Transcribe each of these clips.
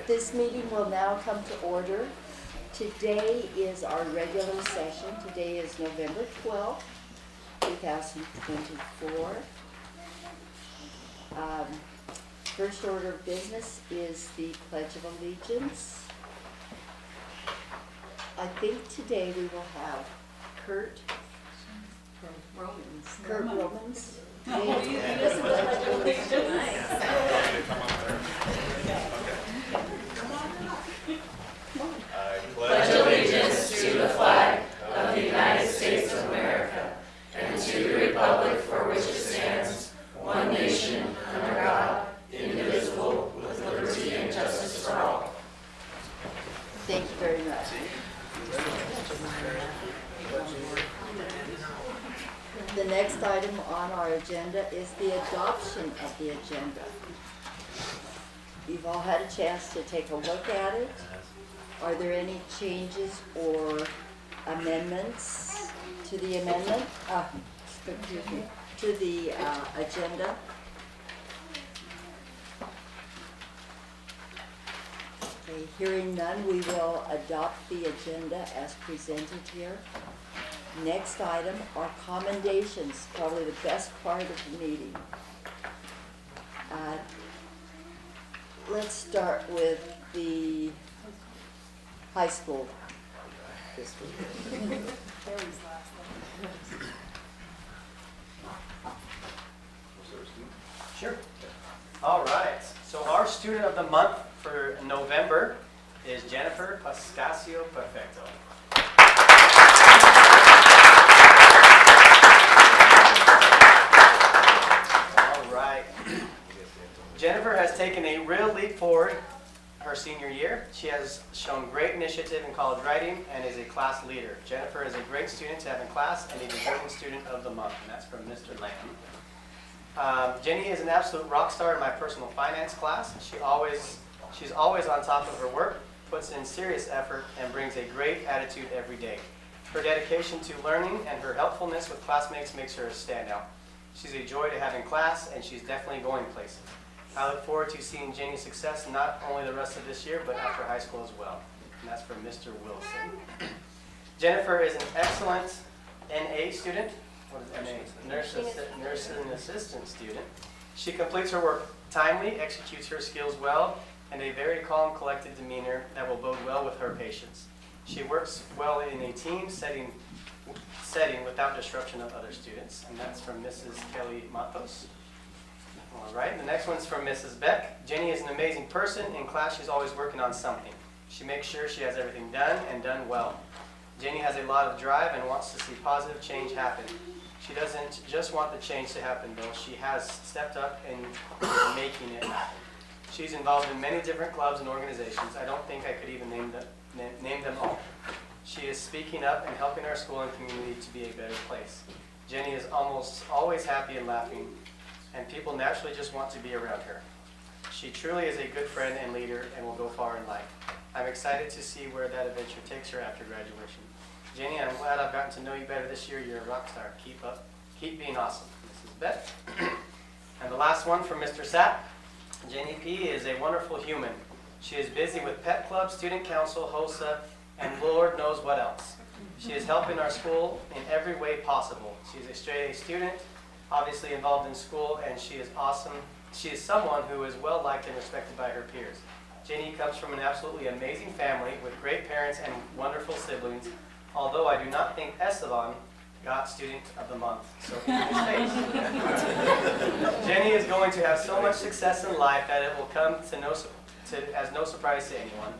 This meeting will now come to order. Today is our regular session. Today is November 12th, 2024. First order of business is the Pledge of Allegiance. I think today we will have Kurt Romans. Pledge allegiance to the flag of the United States of America and to the republic for which it stands, one nation, under God, indivisible, with liberty and justice for all. Thank you very much. The next item on our agenda is the adoption of the agenda. You've all had a chance to take a look at it. Are there any changes or amendments to the amendment? Excuse me, to the agenda? Okay, hearing none, we will adopt the agenda as presented here. Next item are commendations, probably the best part of the meeting. Let's start with the high school this week. Sure. All right. So our student of the month for November is Jennifer Pascasio Perfecto. All right. Jennifer has taken a real leap forward her senior year. She has shown great initiative in college writing and is a class leader. Jennifer is a great student to have in class and a deserving student of the month, and that's from Mr. Lamb. Jenny is an absolute rock star in my personal finance class. She's always on top of her work, puts in serious effort, and brings a great attitude every day. Her dedication to learning and her helpfulness with classmates makes her a standout. She's a joy to have in class, and she's definitely going places. I look forward to seeing Jenny's success not only the rest of this year, but after high school as well. And that's from Mr. Wilson. Jennifer is an excellent NA student. What is NA? Nursing assistant student. She completes her work timely, executes her skills well, and a very calm, collected demeanor that will bode well with her patients. She works well in a team setting without disruption of other students. And that's from Mrs. Kelly Matos. All right, the next one's from Mrs. Beck. Jenny is an amazing person. In class, she's always working on something. She makes sure she has everything done and done well. Jenny has a lot of drive and wants to see positive change happen. She doesn't just want the change to happen, though. She has stepped up and is making it happen. She's involved in many different clubs and organizations. I don't think I could even name them all. She is speaking up and helping our school and community to be a better place. Jenny is almost always happy and laughing, and people naturally just want to be around her. She truly is a good friend and leader and will go far in life. I'm excited to see where that adventure takes her after graduation. Jenny, I'm glad I've gotten to know you better this year. You're a rock star. Keep being awesome. Mrs. Beth. And the last one from Mr. Sapp. Jenny P. is a wonderful human. She is busy with Pet Club, Student Council, HOSA, and Lord knows what else. She is helping our school in every way possible. She's a straight A student, obviously involved in school, and she is awesome. She is someone who is well liked and respected by her peers. Jenny comes from an absolutely amazing family with great parents and wonderful siblings, although I do not think Esteban got Student of the Month, so in his face. Jenny is going to have so much success in life that it will come as no surprise to anyone.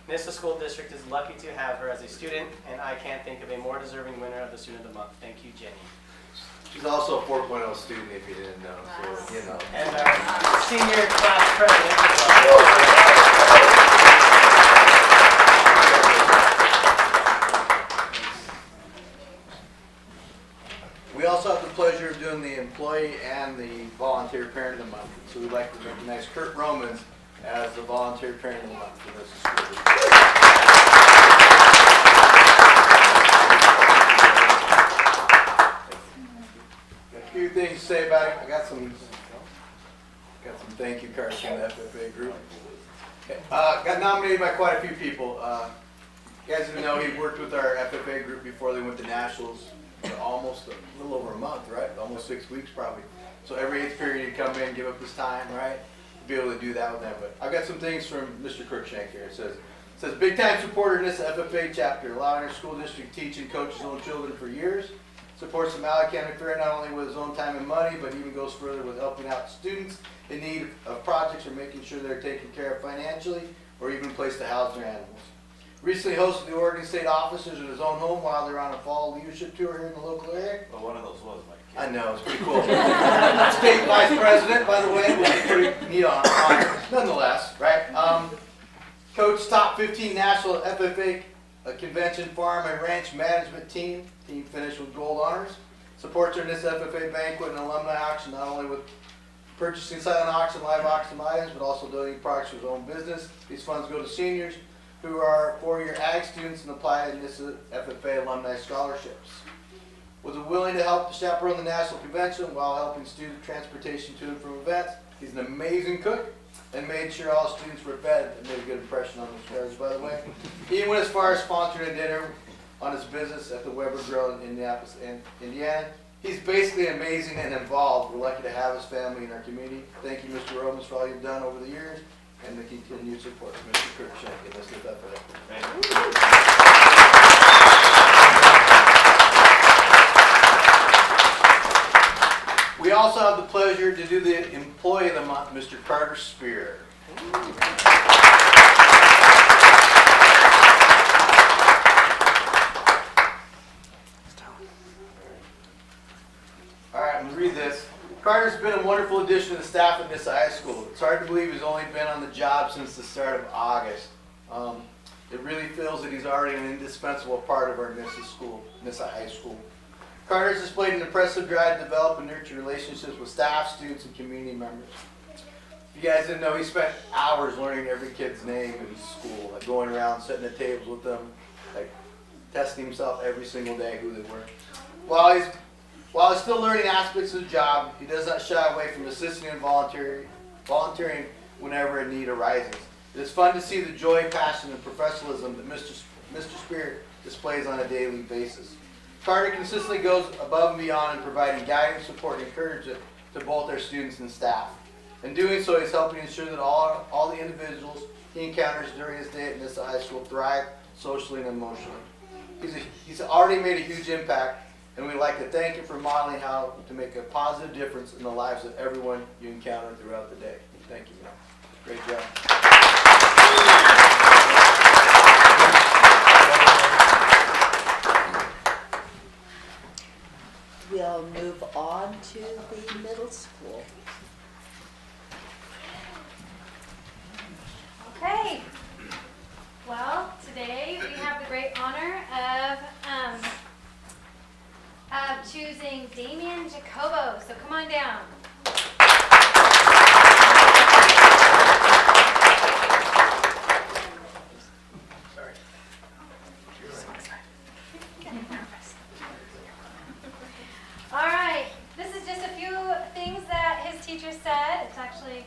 Nissa School District is lucky to have her as a student, and I can't think of a more deserving winner of the Student of the Month. Thank you, Jenny. She's also a 4.0 student, if you didn't know, so, you know. And our senior class president as well. We also have the pleasure of doing the employee and the volunteer parent of the month. So we'd like to recognize Kurt Romans as the volunteer parent of the month for this school. A few things to say about it. I got some thank you cards from the FFA group. Got nominated by quite a few people. You guys didn't know he worked with our FFA group before they went to nationals for almost a little over a month, right? Almost 6 weeks probably. So every 8th period he'd come in, give up his time, right? Be able to do that with them. But I've got some things from Mr. Cruikshank here. It says big time supporter in this FFA chapter, allowing our school district to teach and coach his own children for years. Supports the Mallet County Fair not only with his own time and money, but even goes further with helping out students in need of projects or making sure they're taken care of financially, or even a place to house their animals. Recently hosted the Oregon State officers in his own home while they're on a fall leadership tour here in the local area. Well, one of those was my I kid. know, it's pretty cool. State Vice President, by the way, which is pretty neat honor, nonetheless, right? Coach top 15 National FFA Convention Farm and Ranch Management Team. Team finished with gold honors. Supports her in this FFA banquet and alumni auction, not only with purchasing silent auction, live auction items, but also donating products for his own business. These funds go to seniors who are four-year ag students and apply to NISA FFA alumni scholarships. Was willing to help chaperone the national convention while helping student transportation to and from events. He's an amazing cook and made sure all students were fed and made a good impression on the stars, by the way. He even went as far as sponsoring a dinner on his business at the Weber Grill in Indianapolis, Indiana. He's basically amazing and involved. We're lucky to have his family in our community. Thank you, Mr. Romans, for all you've done over the years and the continued support. Mr. Cruikshank, and let's get that for We also have the pleasure to do the Employee of the Month, Mr. Carter Spear. All right, I'm going to read this. Carter's been a wonderful addition to the staff at NISA High School. It's hard to believe he's only been on the job since the start of August. It really feels that he's already an indispensable part of our NISA High School. Carter's displayed an impressive drive to develop and nurture relationships with staff, students, and community members. If you guys didn't know, he spent hours learning every kid's name in school, like going around, sitting at tables with them, like testing himself every single day who they were. While he's still learning aspects of the job, he does not shy away from assisting and volunteering whenever a need arises. It is fun to see the joy, passion, and professionalism that Mr. Spear displays on a daily basis. Carter consistently goes above and beyond in providing guidance, support, and encouragement to both our students and staff. In doing so, he's helping ensure that all the individuals he encounters during his day at NISA High School thrive socially and emotionally. He's already made a huge impact, and we'd like to thank him for modeling how to make a positive difference in the lives of everyone you encounter throughout the day. Thank you, man. Great job. We'll move on to the middle school. Okay. Well, today we have the great honor of choosing Damien Jacobo. So come on down. All right. This is just a few things that his teacher said. It's actually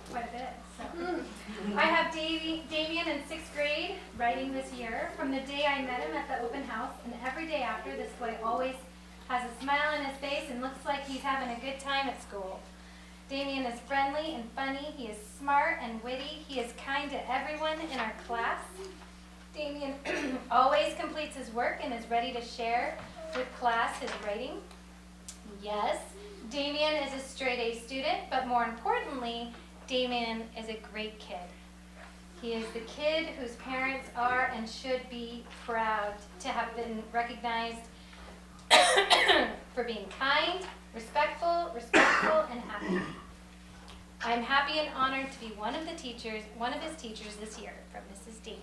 quite a bit. So. I have Damien in 6th grade writing this year. From the day I met him at the open house and every day after, this boy always has a smile on his face and looks like he's having a good time at school. Damien is friendly and funny. He is smart and witty. He is kind to everyone in our class. Damien always completes his work and is ready to share with class his writing. Yes, Damien is a straight A student, but more importantly, Damien is a great kid. He is the kid whose parents are and should be proud to have been recognized for being kind, respectful, and happy. I'm happy and honored to be one of his teachers this year from Mrs. Damien.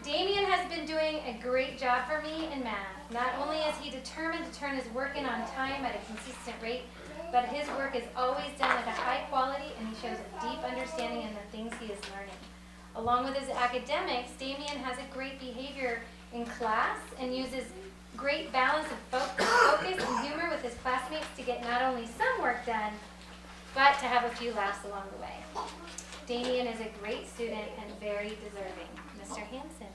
Damien has been doing a great job for me in math. Not only is he determined to turn his work in on time at a consistent rate, but his work is always done with a high quality and he shows a deep understanding in the things he is learning. Along with his academics, Damien has a great behavior in class and uses great balance of focus and humor with his classmates to get not only some work done, but to have a few laughs along the way. Damien is a great student and very deserving. Mr. Hansen.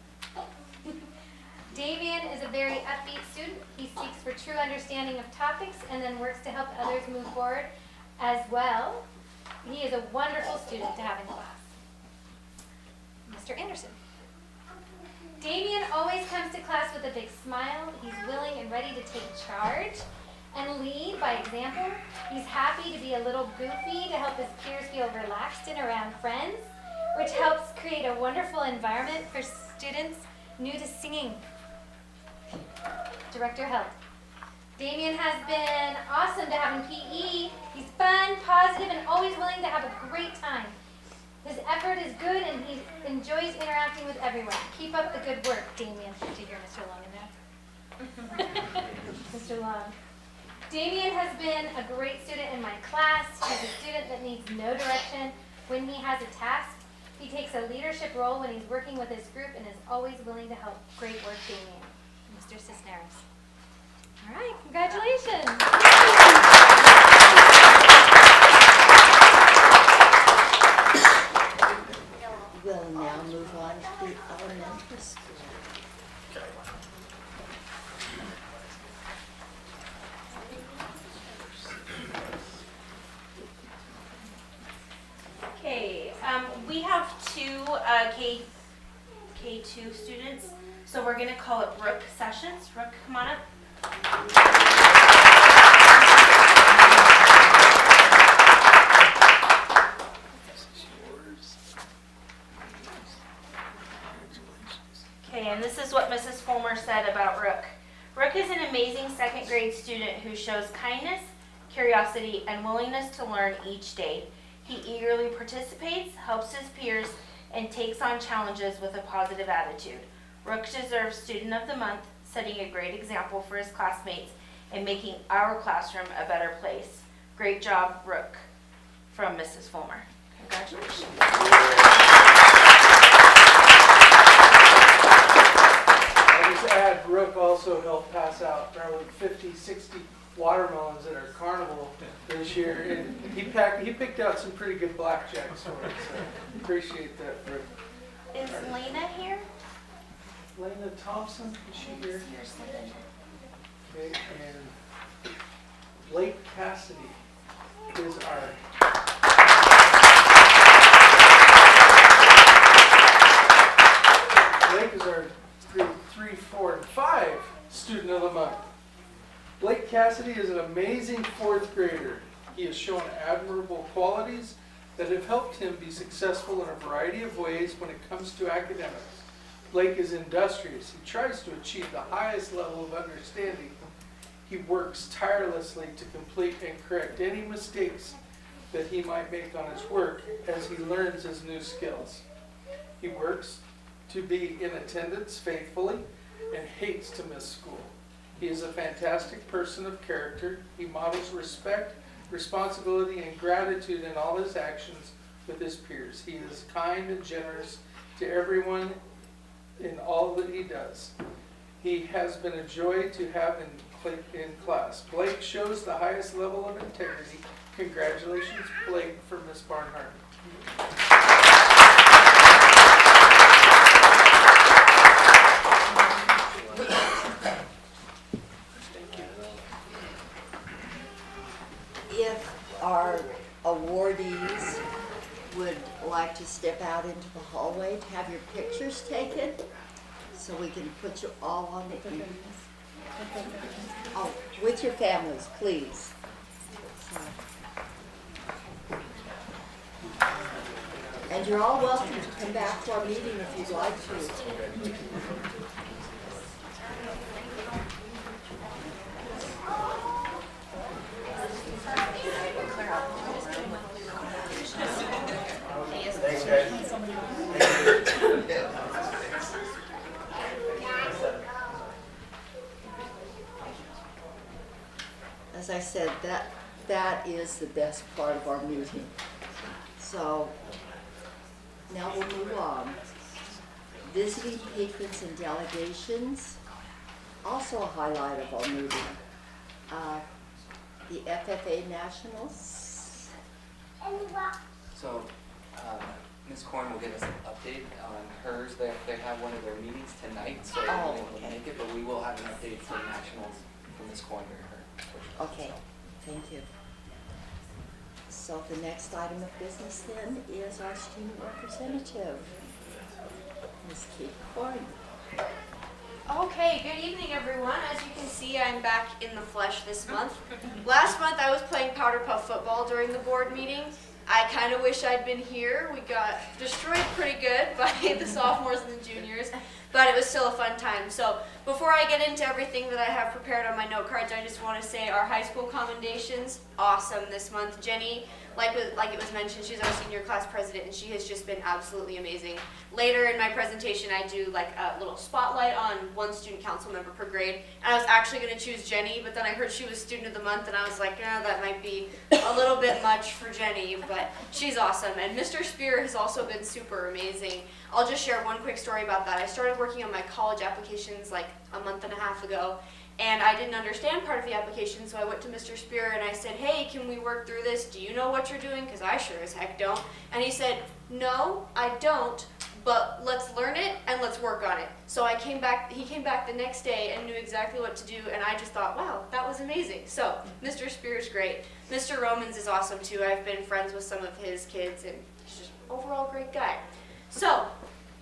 Damien is a very upbeat student. He seeks for true understanding of topics and then works to help others move forward as well. He is a wonderful student to have in class. Mr. Anderson. Damien always comes to class with a big smile. He's willing and ready to take charge and lead by example. He's happy to be a little goofy to help his peers feel relaxed and around friends, which helps create a wonderful environment for students new to singing. Director Held. Damien has been awesome to have in PE. He's fun, positive, and always willing to have a great time. His effort is good and he enjoys interacting with everyone. Keep up the good work, Damien. Did you hear Mr. Long in there? Mr. Long. Damien has been a great student in my class. He's a student that needs no direction when he has a task. He takes a leadership role when he's working with his group and is always willing to help. Great work, Damien. Mr. Cisneros. All right, congratulations. We'll now move on to the elementary school. Okay, we have two K2 students, so we're gonna call it Brooke Sessions. Brooke, come on up. Okay, and this is what Mrs. Fulmer said about Brooke. Brooke is an amazing second grade student who shows kindness, curiosity, and willingness to learn each day. He eagerly participates, helps his peers, and takes on challenges with a positive attitude. Brooke deserves Student of the Month, setting a great example for his classmates and making our classroom a better place. Great job, Brooke, from Mrs. Fulmer. Congratulations. I'll just add, Brooke also helped pass out probably 50, 60 watermelons at our carnival this year. And he picked out some pretty good blackjacks for us, so appreciate that, Brooke. Is Lena here? Lena Thompson, is she here? Here's Lena. Okay, and Blake Cassidy is our Blake is our grade 3, 4, and 5 Student of the Month. Blake Cassidy is an amazing 4th grader. He has shown admirable qualities that have helped him be successful in a variety of ways when it comes to academics. Blake is industrious. He tries to achieve the highest level of understanding. He works tirelessly to complete and correct any mistakes that he might make on his work as he learns his new skills. He works to be in attendance faithfully and hates to miss school. He is a fantastic person of character. He models respect, responsibility, and gratitude in all his actions with his peers. He is kind and generous to everyone in all that he does. He has been a joy to have in class. Blake shows the highest level of integrity. Congratulations, Blake, from Miss Barnhart. If our awardees would like to step out into the hallway to have your pictures taken, so we can put you all on the oh, with your families, please. And you're all welcome to come back to our meeting if you'd like to. Thanks, guys. As I said, that is the best part of our meeting. So now we'll move on. Visiting patrons and delegations, also a highlight of our meeting. The FFA Nationals So, Ms. Korn will give us an update on hers. They have one of their meetings tonight, so they won't be able to make it, but we will have an update for nationals from Ms. Korn during her portion. Okay, thank you. So the next item of business then is our student representative, Ms. Keith Korn. Okay, good evening everyone. As you can see, I'm back in the flesh this month. Last month I was playing powder puff football during the board meeting. I kind of wish I'd been here. We got destroyed pretty good by the sophomores and the juniors, but it was still a fun time. So before I get into everything that I have prepared on my note cards, I just want to say our high school commendations, awesome this month. Jenny, like it was mentioned, she's our senior class president, and she has just been absolutely amazing. Later in my presentation, I do like a little spotlight on one student council member per grade, and I was actually going to choose Jenny, but then I heard she was student of the month, and I was like, no, that might be a little bit much for Jenny, but she's awesome. And Mr. Spear has also been super amazing. I'll just share one quick story about that. I started working on my college applications like a month and a half ago, and I didn't understand part of the application, so I went to Mr. Spear and I said, hey, can we work through this? Do you know what you're doing? Because I sure as heck don't. And he said, no, I don't, but let's learn it and let's work on it. So he came back the next day and knew exactly what to do, and I just thought, wow, that was amazing. So Mr. Spear is great. Mr. Romans is awesome too. I've been friends with some of his kids, and he's just an overall great guy. So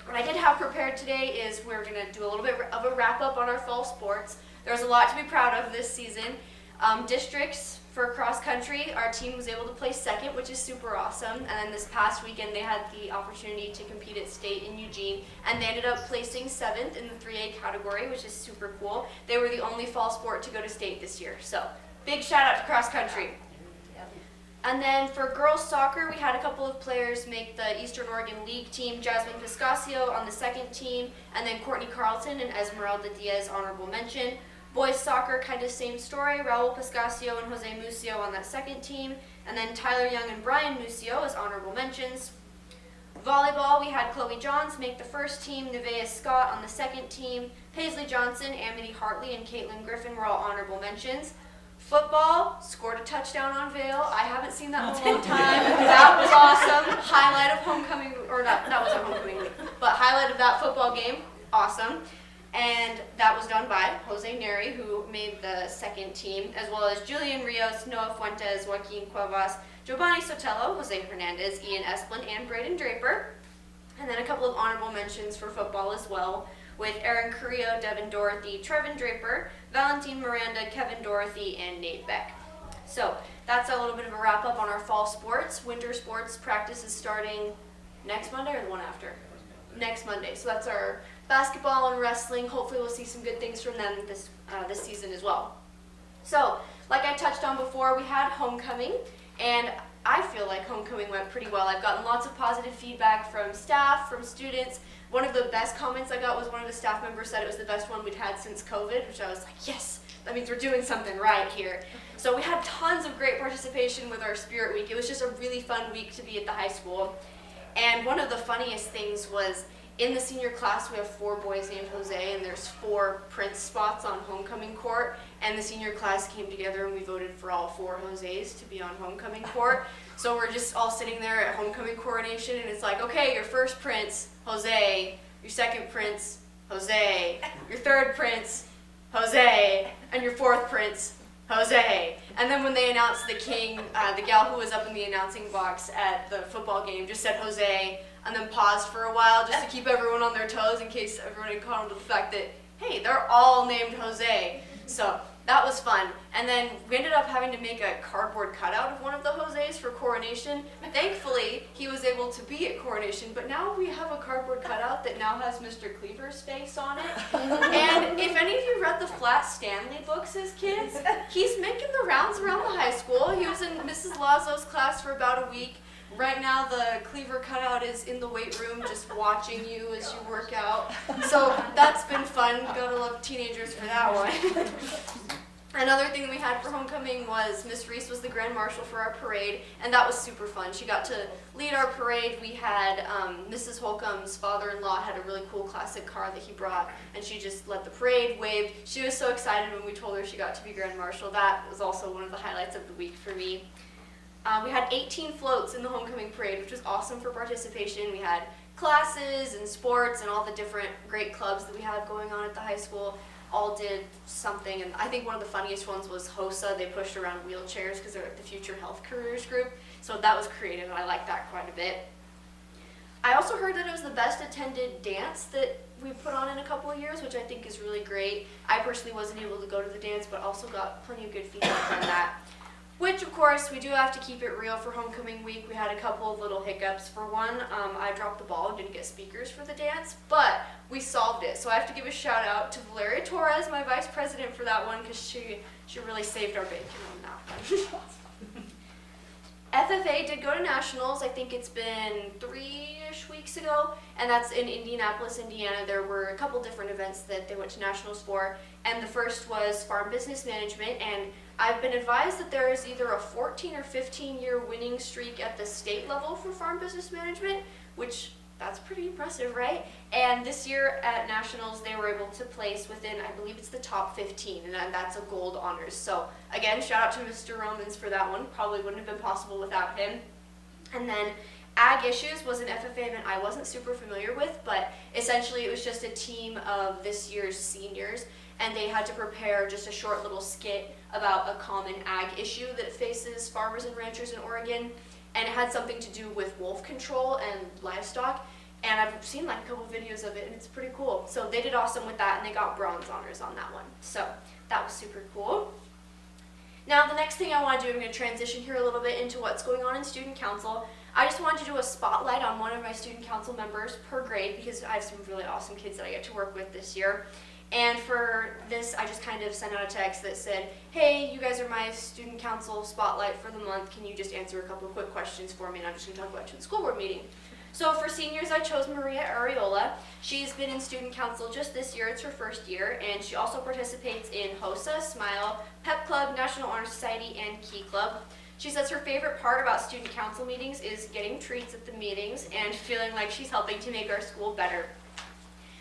what I did have prepared today is we're going to do a little bit of a wrap-up on our fall sports. There's a lot to be proud of this season. Districts for cross country, our team was able to place second, which is super awesome. And then this past weekend, they had the opportunity to compete at state in Eugene, and they ended up placing 7th in the 3A category, which is super cool. They were the only fall sport to go to state this year. So big shout out to cross country. And then for girls soccer, we had a couple of players make the Eastern Oregon League team. Jasmine Piscasio on the second team, and then Courtney Carlton and Esmeralda Diaz honorable mention. Boys soccer, kind of same story. Raul Piscasio and Jose Musio on that second team, and then Tyler Young and Brian Musio as honorable mentions. Volleyball, we had Chloe Johns make the first team, Nevaeh Scott on the second team, Paisley Johnson, Amity Hartley, and Caitlin Griffin were all honorable mentions. Football, scored a touchdown on Vail. I haven't seen that in a long time. That was awesome. Highlight of homecoming, or not, that wasn't homecoming week, but highlight of that football game, awesome. And that was done by Jose Neri, who made the second team, as well as Julian Rios, Noah Fuentes, Joaquin Cuevas, Giovanni Sotelo, Jose Hernandez, Ian Esplin, and Braden Draper. And then a couple of honorable mentions for football as well, with Aaron Carrillo, Devin Dorothy, Trevin Draper, Valentine Miranda, Kevin Dorothy, and Nate Beck. So that's a little bit of a wrap up on our fall sports. Winter sports practice is starting next Monday or the one after? Next Monday. So that's our basketball and wrestling. Hopefully we'll see some good things from them this season as well. So like I touched on before, we had homecoming, and I feel like homecoming went pretty well. I've gotten lots of positive feedback from staff, from students. One of the best comments I got was one of the staff members said it was the best one we'd had since COVID, which I was like, yes, that means we're doing something right here. So we had tons of great participation with our Spirit Week. It was just a really fun week to be at the high school. And one of the funniest things was in the senior class, we have 4 boys named Jose, and there's 4 Prince spots on homecoming court. And the senior class came together and we voted for all 4 Jose's to be on homecoming court. So we're just all sitting there at homecoming coronation, and it's like, okay, your first Prince, Jose, your second Prince, Jose, your third Prince, Jose, and your fourth Prince, Jose. And then when they announced the king, the gal who was up in the announcing box at the football game just said Jose, and then paused for a while just to keep everyone on their toes in case everyone had caught on to the fact that, hey, they're all named Jose. So that was fun. And then we ended up having to make a cardboard cutout of one of the Jose's for coronation. Thankfully, he was able to be at coronation, but now we have a cardboard cutout that now has Mr. Cleaver's face on it. And if any of you read the Flat Stanley books as kids, he's making the rounds around the high school. He was in Mrs. Lazo's class for about a week. Right now, the Cleaver cutout is in the weight room just watching you as you work out. So that's been fun. Gotta love teenagers for that one. Another thing that we had for homecoming was Miss Reese was the Grand Marshal for our parade, and that was super fun. She got to lead our parade. We had Mrs. Holcomb's father-in-law had a really cool classic car that he brought, and she just led the parade, waved. She was so excited when we told her she got to be Grand Marshal. That was also one of the highlights of the week for me. We had 18 floats in the homecoming parade, which was awesome for participation. We had classes and sports and all the different great clubs that we had going on at the high school all did something. And I think one of the funniest ones was HOSA. They pushed around wheelchairs because they're the Future Health Careers group. So that was creative, and I liked that quite a bit. I also heard that it was the best attended dance that we put on in a couple of years, which I think is really great. I personally wasn't able to go to the dance, but also got plenty of good feedback on that. Which, of course, we do have to keep it real for homecoming week. We had a couple of little hiccups. For one, I dropped the ball and didn't get speakers for the dance, but we solved it. So I have to give a shout out to Valeria Torres, my vice president, for that one, because she really saved our bacon on that one. FFA did go to nationals. I think it's been 3-ish weeks ago, and that's in Indianapolis, Indiana. There were a couple different events that they went to nationals for, and the first was farm business management, and I've been advised that there is either a 14 or 15-year winning streak at the state level for farm business management, which that's pretty impressive, right? And this year at nationals, they were able to place within, I believe it's the top 15, and that's a gold honors. So again, shout out to Mr. Romans for that one. Probably wouldn't have been possible without him. And then Ag Issues was an FFA event I wasn't super familiar with, but essentially it was just a team of this year's seniors, and they had to prepare just a short little skit about a common ag issue that faces farmers and ranchers in Oregon. And it had something to do with wolf control and livestock, and I've seen like a couple videos of it, and it's pretty cool. So they did awesome with that, and they got bronze honors on that one. So that was super cool. Now the next thing I want to do, I'm going to transition here a little bit into what's going on in student council. I just wanted to do a spotlight on one of my student council members per grade, because I have some really awesome kids that I get to work with this year. And for this, I just kind of sent out a text that said, hey, you guys are my student council spotlight for the month. Can you just answer a couple of quick questions for me? And I'm just going to talk about you in the school board meeting. So for seniors, I chose Maria Ariola. She's been in student council just this year. It's her first year. And she also participates in HOSA, SMILE, PEP Club, National Honor Society, and Key Club. She says her favorite part about student council meetings is getting treats at the meetings and feeling like she's helping to make our school better.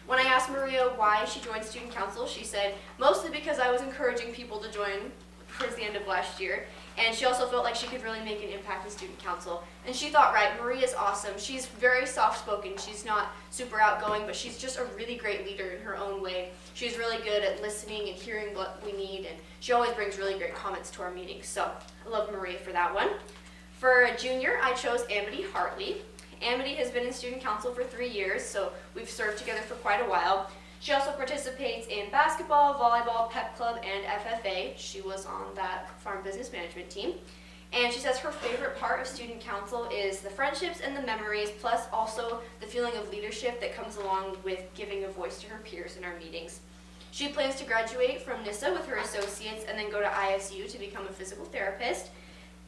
When I asked Maria why she joined student council, she said, mostly because I was encouraging people to join towards the end of last year, and she also felt like she could really make an impact in student council. And she thought, right, Maria's awesome. She's very soft-spoken. She's not super outgoing, but she's just a really great leader in her own way. She's really good at listening and hearing what we need, and she always brings really great comments to our meetings. So I love Maria for that one. For a junior, I chose Amity Hartley. Amity has been in student council for 3 years, so we've served together for quite a while. She also participates in basketball, volleyball, PEP Club, and FFA. She was on that farm business management team. And she says her favorite part of student council is the friendships and the memories, plus also the feeling of leadership that comes along with giving a voice to her peers in our meetings. She plans to graduate from NISA with her associates and then go to ISU to become a physical therapist.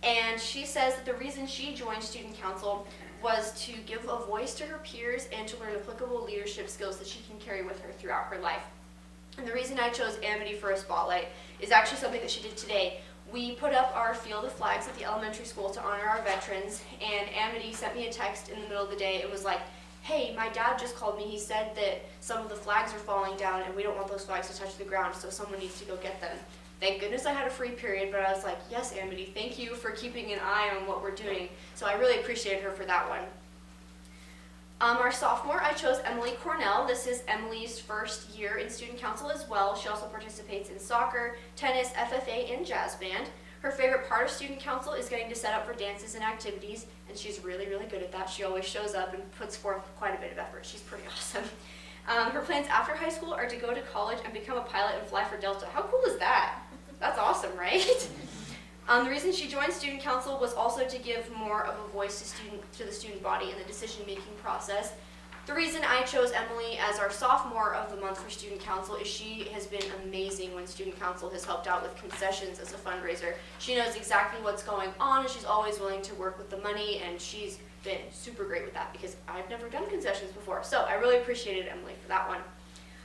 And she says that the reason she joined student council was to give a voice to her peers and to learn applicable leadership skills that she can carry with her throughout her life. And the reason I chose Amity for a spotlight is actually something that she did today. We put up our field of flags at the elementary school to honor our veterans, and Amity sent me a text in the middle of the day. It was like, hey, my dad just called me. He said that some of the flags are falling down and we don't want those flags to touch the ground, so someone needs to go get them. Thank goodness I had a free period, but I was like, yes, Amity, thank you for keeping an eye on what we're doing. So I really appreciated her for that one. Our sophomore, I chose Emily Cornell. This is Emily's first year in student council as well. She also participates in soccer, tennis, FFA, and jazz band. Her favorite part of student council is getting to set up for dances and activities, and she's really, really good at that. She always shows up and puts forth quite a bit of effort. She's pretty awesome. Her plans after high school are to go to college and become a pilot and fly for Delta. How cool is that? That's awesome, right? The reason she joined student council was also to give more of a voice to the student body in the decision-making process. The reason I chose Emily as our sophomore of the month for student council is she has been amazing when student council has helped out with concessions as a fundraiser. She knows exactly what's going on, and she's always willing to work with the money, and she's been super great with that because I've never done concessions before. So I really appreciated Emily for that one.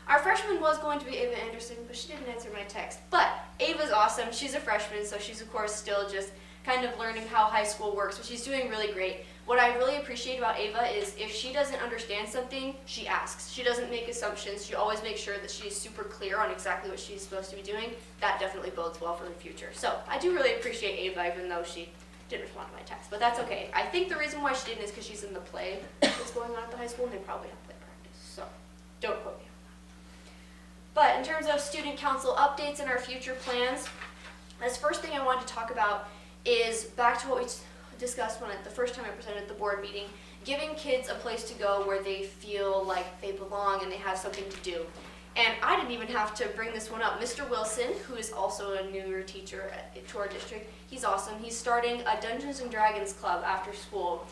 Our freshman was going to be Ava Anderson, but she didn't answer my text. But Ava's awesome. She's a freshman, so she's, of course, still just kind of learning how high school works, but she's doing really great. What I really appreciate about Ava is if she doesn't understand something, she asks. She doesn't make assumptions. She always makes sure that she's super clear on exactly what she's supposed to be doing. That definitely bodes well for the future. So I do really appreciate Ava, even though she didn't respond to my text, but that's okay. I think the reason why she didn't is because she's in the play that's going on at the high school, and they probably have play practice, so don't quote me on that. But in terms of student council updates and our future plans, this first thing I wanted to talk about is back to what we discussed the first time I presented at the board meeting, giving kids a place to go where they feel like they belong and they have something to do. And I didn't even have to bring this one up. Mr. Wilson, who is also a newer teacher to our district, he's awesome. He's starting a Dungeons and Dragons club after school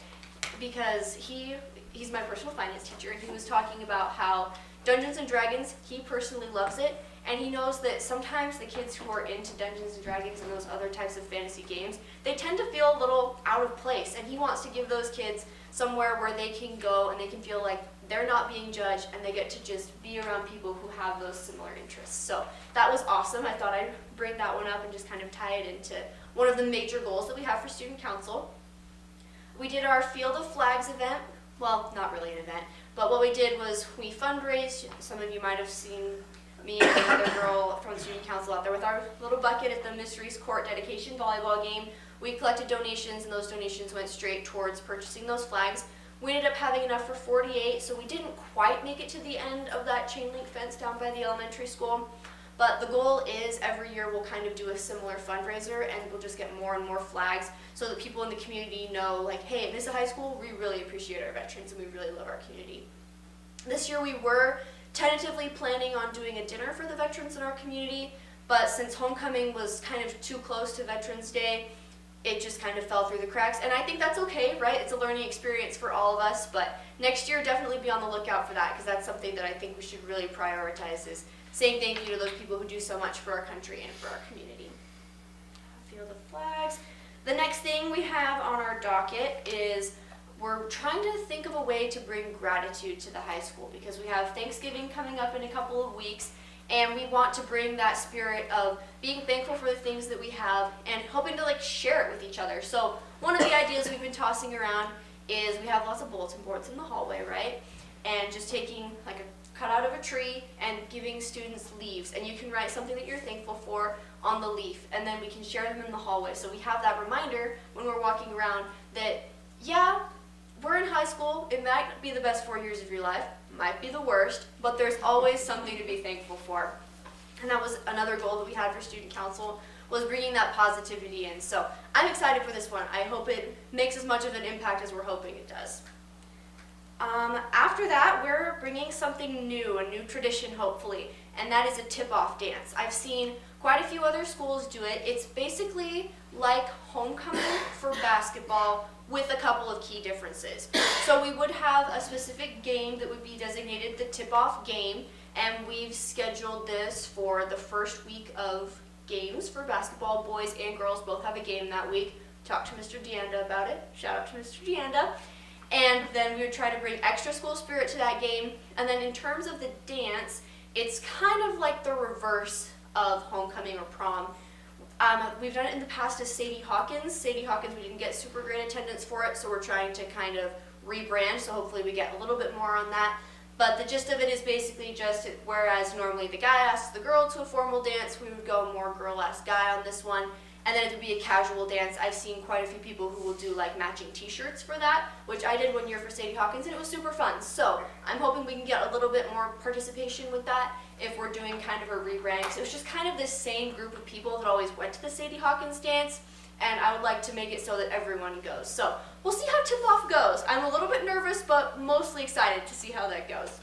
because he's my personal finance teacher, and he was talking about how Dungeons and Dragons, he personally loves it, and he knows that sometimes the kids who are into Dungeons and Dragons and those other types of fantasy games, they tend to feel a little out of place, and he wants to give those kids somewhere where they can go and they can feel like they're not being judged and they get to just be around people who have those similar interests. So that was awesome. I thought I'd bring that one up and just kind of tie it into one of the major goals that we have for Student Council. We did our Field of Flags event. Well, not really an event, but what we did was we fundraised. Some of you might have seen me and another girl from Student Council out there with our little bucket at the Miss Reese Court dedication volleyball game. We collected donations, and those donations went straight towards purchasing those flags. We ended up having enough for 48, so we didn't quite make it to the end of that chain link fence down by the elementary school. But the goal is every year we'll kind of do a similar fundraiser, and we'll just get more and more flags so that people in the community know, like, hey, at Mesa High School, we really appreciate our veterans and we really love our community. This year we were tentatively planning on doing a dinner for the veterans in our community, but since homecoming was kind of too close to Veterans Day, it just kind of fell through the cracks. And I think that's okay, right? It's a learning experience for all of us, but next year definitely be on the lookout for that, because that's something that I think we should really prioritize, is saying thank you to those people who do so much for our country and for our community. Field of Flags. The next thing we have on our docket is we're trying to think of a way to bring gratitude to the high school, because we have Thanksgiving coming up in a couple of weeks, and we want to bring that spirit of being thankful for the things that we have and hoping to share it with each other. So one of the ideas we've been tossing around is we have lots of bulletin boards in the hallway, right? And just taking a cutout of a tree and giving students leaves, and you can write something that you're thankful for on the leaf, and then we can share them in the hallway. So we have that reminder when we're walking around that, yeah, we're in high school, it might be the best 4 years of your life, might be the worst, but there's always something to be thankful for. And that was another goal that we had for Student Council, was bringing that positivity in. So I'm excited for this one. I hope it makes as much of an impact as we're hoping it does. After that, we're bringing something new, a new tradition hopefully, and that is a tip-off dance. I've seen quite a few other schools do it. It's basically like homecoming for basketball with a couple of key differences. So we would have a specific game that would be designated the tip-off game, and we've scheduled this for the first week of games for basketball. Boys and girls both have a game that week. Talked to Mr. Deanda about it. Shout out to Mr. Deanda. And then we would try to bring extra school spirit to that game. And then in terms of the dance, it's kind of like the reverse of homecoming or prom. We've done it in the past as Sadie Hawkins. Sadie Hawkins, we didn't get super great attendance for it, so we're trying to kind of rebrand, so hopefully we get a little bit more on that. But the gist of it is basically just, whereas normally the guy asks the girl to a formal dance, we would go more girl asks guy on this one. And then it would be a casual dance. I've seen quite a few people who will do matching t-shirts for that, which I did one year for Sadie Hawkins, and it was super fun. So I'm hoping we can get a little bit more participation with that if we're doing kind of a rebrand. So it was just kind of the same group of people that always went to the Sadie Hawkins dance, and I would like to make it so that everyone goes. So we'll see how tip-off goes. I'm a little bit nervous, but mostly excited to see how that goes.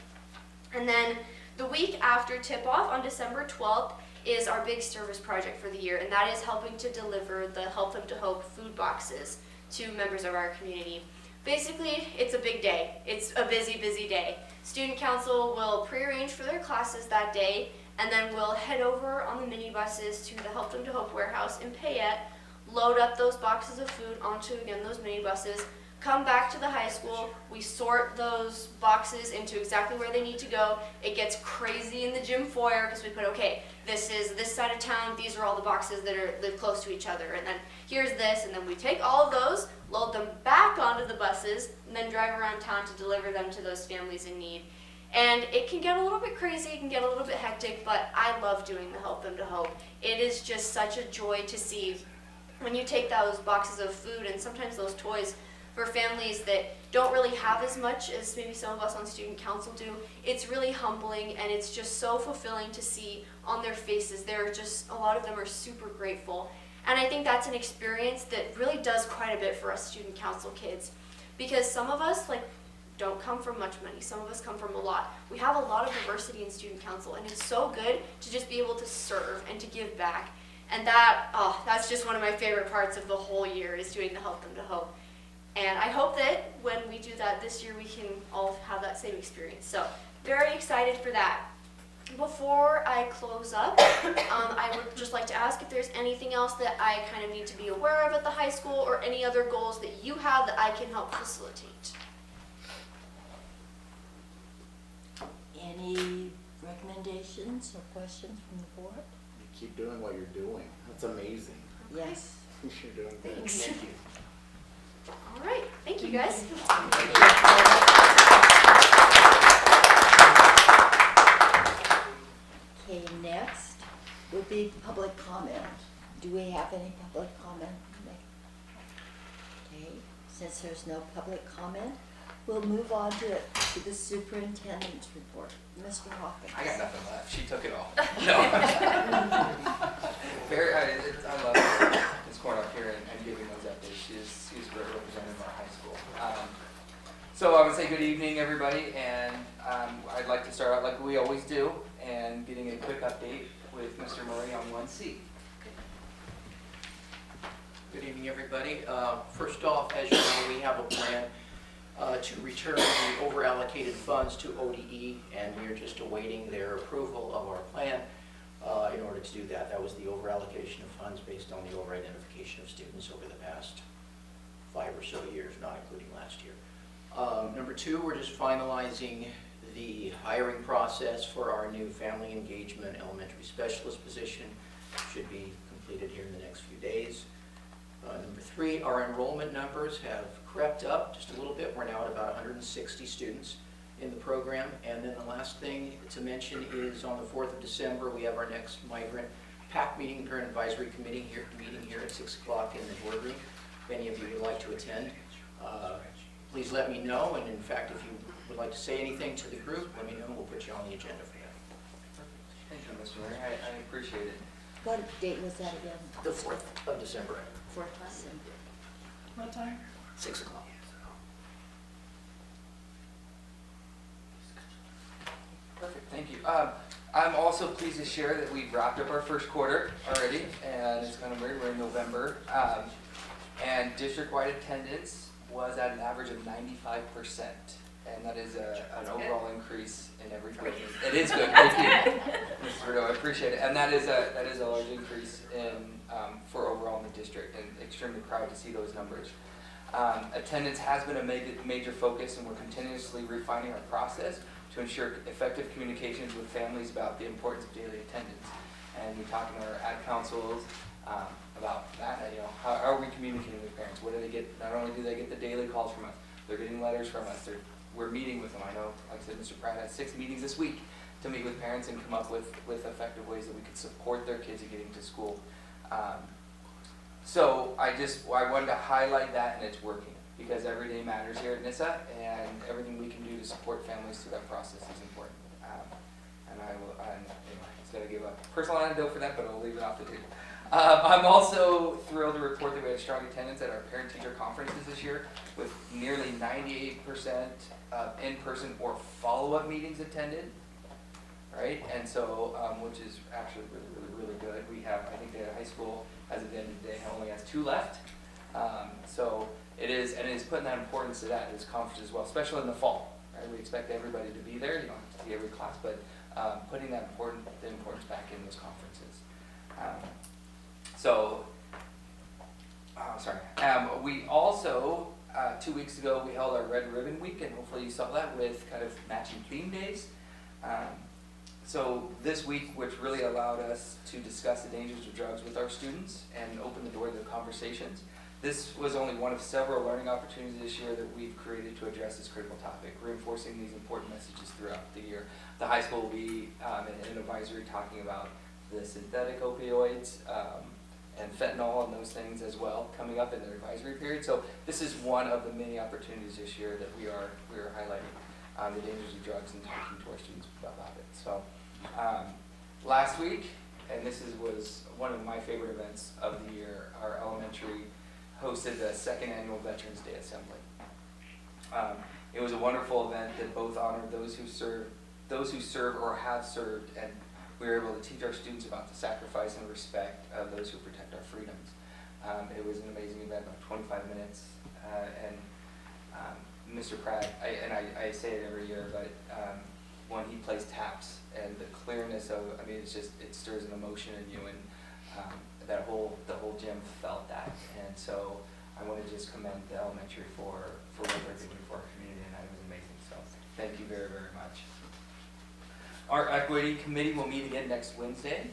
And then the week after tip-off, on December 12th, is our big service project for the year, and that is helping to deliver the Help Them to Hope food boxes to members of our community. Basically, it's a big day. It's a busy, busy day. Student Council will pre-arrange for their classes that day, and then we'll head over on the minibuses to the Help Them to Hope warehouse in Payette, load up those boxes of food onto, again, those minibuses, come back to the high school, we sort those boxes into exactly where they need to go. It gets crazy in the gym foyer because we put, okay, this is this side of town, these are all the boxes that live close to each other, and then here's this, and then we take all of those, load them back onto the buses, and then drive around town to deliver them to those families in need. And it can get a little bit crazy, it can get a little bit hectic, but I love doing the Help Them to Hope. It is just such a joy to see when you take those boxes of food and sometimes those toys for families that don't really have as much as maybe some of us on student council do, it's really humbling and it's just so fulfilling to see on their faces. They're just, a lot of them are super grateful. And I think that's an experience that really does quite a bit for us student council kids. Because some of us don't come from much money, some of us come from a lot. We have a lot of diversity in student council and it's so good to just be able to serve and to give back. And that's just one of my favorite parts of the whole year, is doing the Help Them to Hope. And I hope that when we do that this year, we can all have that same experience. So, very excited for that. Before I close up, I would just like to ask if there's anything else that I kind of need to be aware of at the high school, or any other goals that you have that I can help facilitate. Any recommendations or questions from the board? You keep doing what you're doing. That's amazing. Yes. You're doing good. Thanks. Thank you. All right, thank you guys. Okay, next would be public comment. Do we have any public comment? Okay, since there's no public comment, we'll move on to the superintendent's report. Mr. Hawkins. I got nothing left. She took it all. No. I love Ms. Corn up here and giving those updates. She's a great representative of our high school. So I would say good evening, everybody, and I'd like to start out like we always do, and getting a quick update with Mr. Murray on 1C. Good evening, everybody. First off, as you know, we have a plan to return the over-allocated funds to ODE, and we are just awaiting their approval of our plan in order to do that. That was the over-allocation of funds based on the over-identification of students over the past 5 or so years, not including last year. Number 2, we're just finalizing the hiring process for our new family engagement elementary specialist position. Should be completed here in the next few days. Number 3, our enrollment numbers have crept up just a little bit. We're now at about 160 students in the program. And then the last thing to mention is on the 4th of December, we have our next migrant PAC meeting, Parent Advisory Committee meeting here at 6 o'clock in the boardroom. If any of you would like to attend, please let me know. And in fact, if you would like to say anything to the group, let me know and we'll put you on the agenda for that. Thank you, Mr. Murray. I appreciate it. What date was that again? The 4th of December. 4th December. What time? 6 o'clock. Perfect, thank you. I'm also pleased to share that we've wrapped up our first quarter already, and it's kind of weird, we're in November. And district-wide attendance was at an average of 95%, and that is an overall increase in every building. It is good, thank you, Mrs. Bordeaux, I appreciate it. And that is a large increase in for overall in the district, and extremely proud to see those numbers. Attendance has been a major focus, and we're continuously refining our process to ensure effective communications with families about the importance of daily attendance. And we're talking to our ad councils about that. How are we communicating with parents? What do they get? Not only do they get the daily calls from us, they're getting letters from us. We're meeting with them. I know, like I said, Mr. Pratt had 6 meetings this week to meet with parents and come up with effective ways that we could support their kids in getting to school. So I wanted to highlight that, and it's working, because every day matters here at NISA, and everything we can do to support families through that process is important. And it's got to give a personal anecdote for that, but I'll leave it off the table. I'm also thrilled to report that we had strong attendance at our parent-teacher conferences this year, with nearly 98% of in-person or follow-up meetings attended, right? And so, which is actually really good. We have, I think the high school, as of the end of the day, only has 2 left. So it is putting that importance to that, this conference as well, especially in the fall, right? We expect everybody to be there. You don't have to see every class, but putting the importance back in those conferences. We also, 2 weeks ago, we held our Red Ribbon Week, and hopefully you saw that with kind of matching theme days. So this week, which really allowed us to discuss the dangers of drugs with our students and open the door to the conversations. This was only one of several learning opportunities this year that we've created to address this critical topic, reinforcing these important messages throughout the year. The high school will be in an advisory talking about the synthetic opioids, and fentanyl and those things as well coming up in their advisory period. So this is one of the many opportunities this year that we are highlighting the dangers of drugs and talking to our students about it. So last week, and this was one of my favorite events of the year, our elementary hosted the second annual Veterans Day Assembly. It was a wonderful event that both honored those who serve or have served, and we were able to teach our students about the sacrifice and respect of those who protect our freedoms. It was an amazing event, about 25 minutes, and Mr. Pratt, I say it every year, but when he plays taps and the clearness of, I mean, it's just, it stirs an emotion in you, and the whole gym felt that. And so I want to just commend the elementary for what they're doing for our community, and that was amazing. So thank you very, very much. Our equity committee will meet again next Wednesday,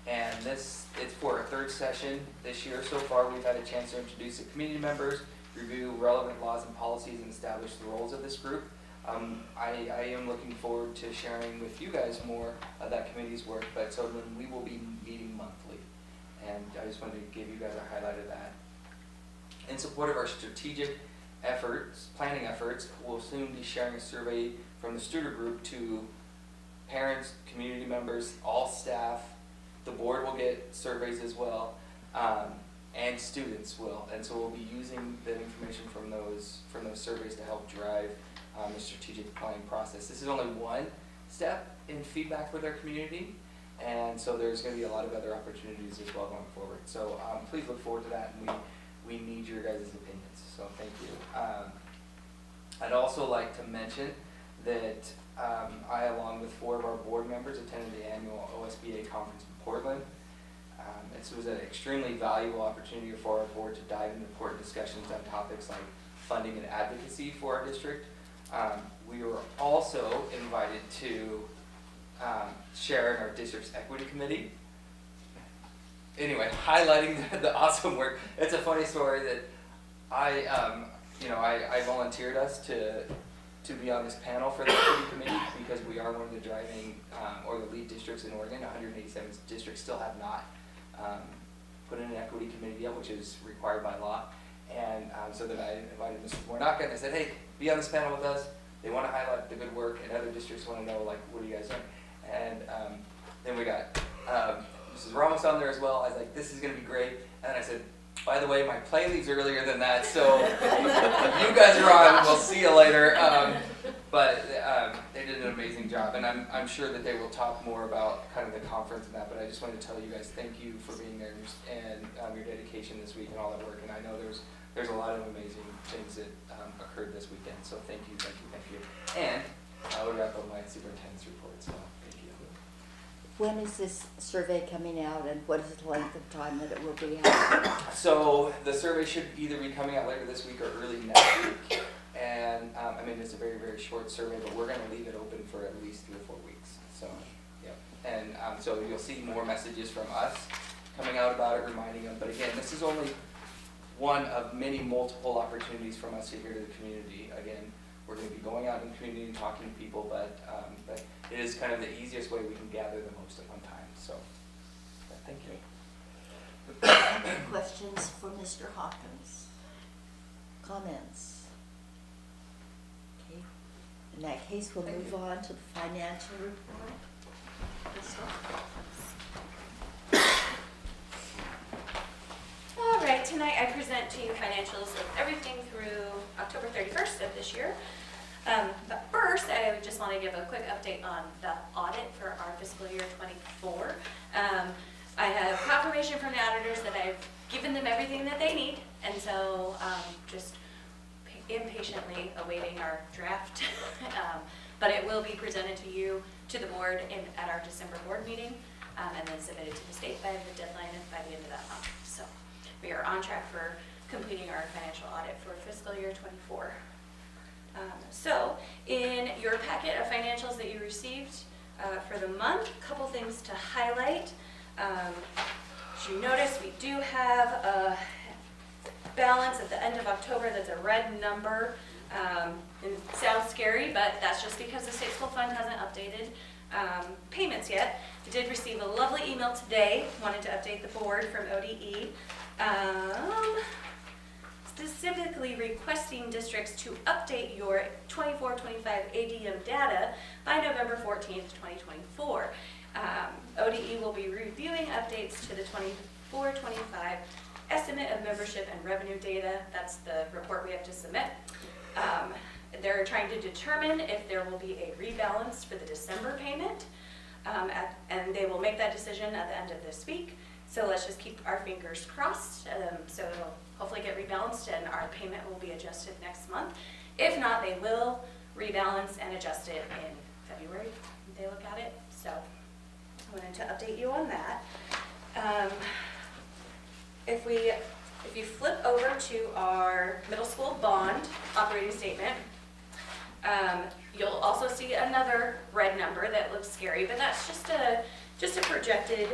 and it's for a third session this year. So far, we've had a chance to introduce the community members, review relevant laws and policies, and establish the roles of this group. I am looking forward to sharing with you guys more of that committee's work, but so then we will be meeting monthly, and I just wanted to give you guys a highlight of that. In support of our strategic planning efforts, we'll soon be sharing a survey from the Studer Group to parents, community members, all staff. The board will get surveys as well, and students will. And so we'll be using the information from those surveys to help drive the strategic planning process. This is only one step in feedback with our community, and so there's going to be a lot of other opportunities as well going forward. So please look forward to that, and we need your guys' opinions. So thank you. I'd also like to mention that I, along with 4 of our board members, attended the annual OSBA conference in Portland. This was an extremely valuable opportunity for our board to dive into important discussions on topics like funding and advocacy for our district. We were also invited to share in our district's equity committee. Anyway, highlighting the awesome work. It's a funny story that I volunteered us to be on this panel for the equity committee because we are one of the driving or the lead districts in Oregon. 187 districts still have not put in an equity committee yet, which is required by law. And so then I invited Mrs. Mornaka and I said, hey, be on this panel with us. They want to highlight the good work, and other districts want to know, like, what are you guys doing? And then we got Mrs. Ramos on there as well. I was like, this is going to be great. And I said, by the way, my play leaves earlier than that, so you guys are on. We'll see you later. But they did an amazing job, and I'm sure that they will talk more about kind of the conference and that. But I just wanted to tell you guys thank you for being there and your dedication this week and all that work. And I know there's a lot of amazing things that occurred this weekend. So thank you, thank you, thank you. And I will wrap up my superintendent's report. So thank you. When is this survey coming out, and what is the length of time that it will be out? So the survey should either be coming out later this week or early next week. And I mean, it's a very, very short survey, but we're going to leave it open for at least 3 or 4 weeks. So, yeah. And so you'll see more messages from us coming out about it, reminding them. But again, this is only one of many multiple opportunities from us to hear to the community. Again, we're going to be going out in the community and talking to people, but it is kind of the easiest way we can gather the most at one time. So, thank you. Questions for Mr. Hawkins? Comments? Okay. In that case, we'll move on to the financial report. Crystal? All right, tonight I present to you financials of everything through October 31st of this year. But first, I just want to give a quick update on the audit for our fiscal year 24. I have confirmation from the auditors that I've given them everything that they need, and so just impatiently awaiting our draft. But it will be presented to you, to the board, at our December board meeting, and then submitted to the state by the deadline by the end of that month. So we are on track for completing our financial audit for fiscal year 24. So in your packet of financials that you received for the month, a couple things to highlight. As you notice, we do have balance at the end of October that's a red number. It sounds scary, but that's just because the state school fund hasn't updated payments yet. I did receive a lovely email today, wanted to update the board from ODE, specifically requesting districts to update your 24-25 ADM data by November 14th, 2024. ODE will be reviewing updates to the 24-25 estimate of membership and revenue data. That's the report we have to submit. They're trying to determine if there will be a rebalance for the December payment, and they will make that decision at the end of this week. So let's just keep our fingers crossed. So it'll hopefully get rebalanced and our payment will be adjusted next month. If not, they will rebalance and adjust it in February. They look at it. So I wanted to update you on that. If you flip over to our middle school bond operating statement, you'll also see another red number that looks scary, but that's just a projected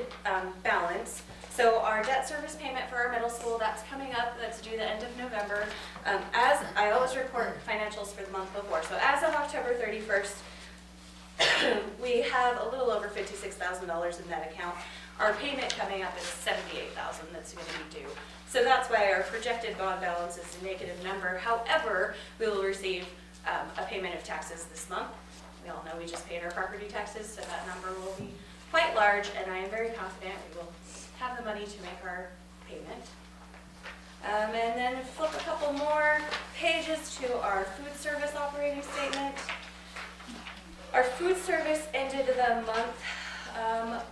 balance. So our debt service payment for our middle school, that's coming up, that's due the end of November. As I always report financials for the month before, so as of October 31st, we have a little over $56,000 in that account. Our payment coming up is $78,000 that's going to be due. So that's why our projected bond balance is a negative number. However, we will receive a payment of taxes this month. We all know we just paid our property taxes, so that number will be quite large, and I am very confident we will have the money to make our payment. And then flip a couple more pages to our food service operating statement. Our food service ended the month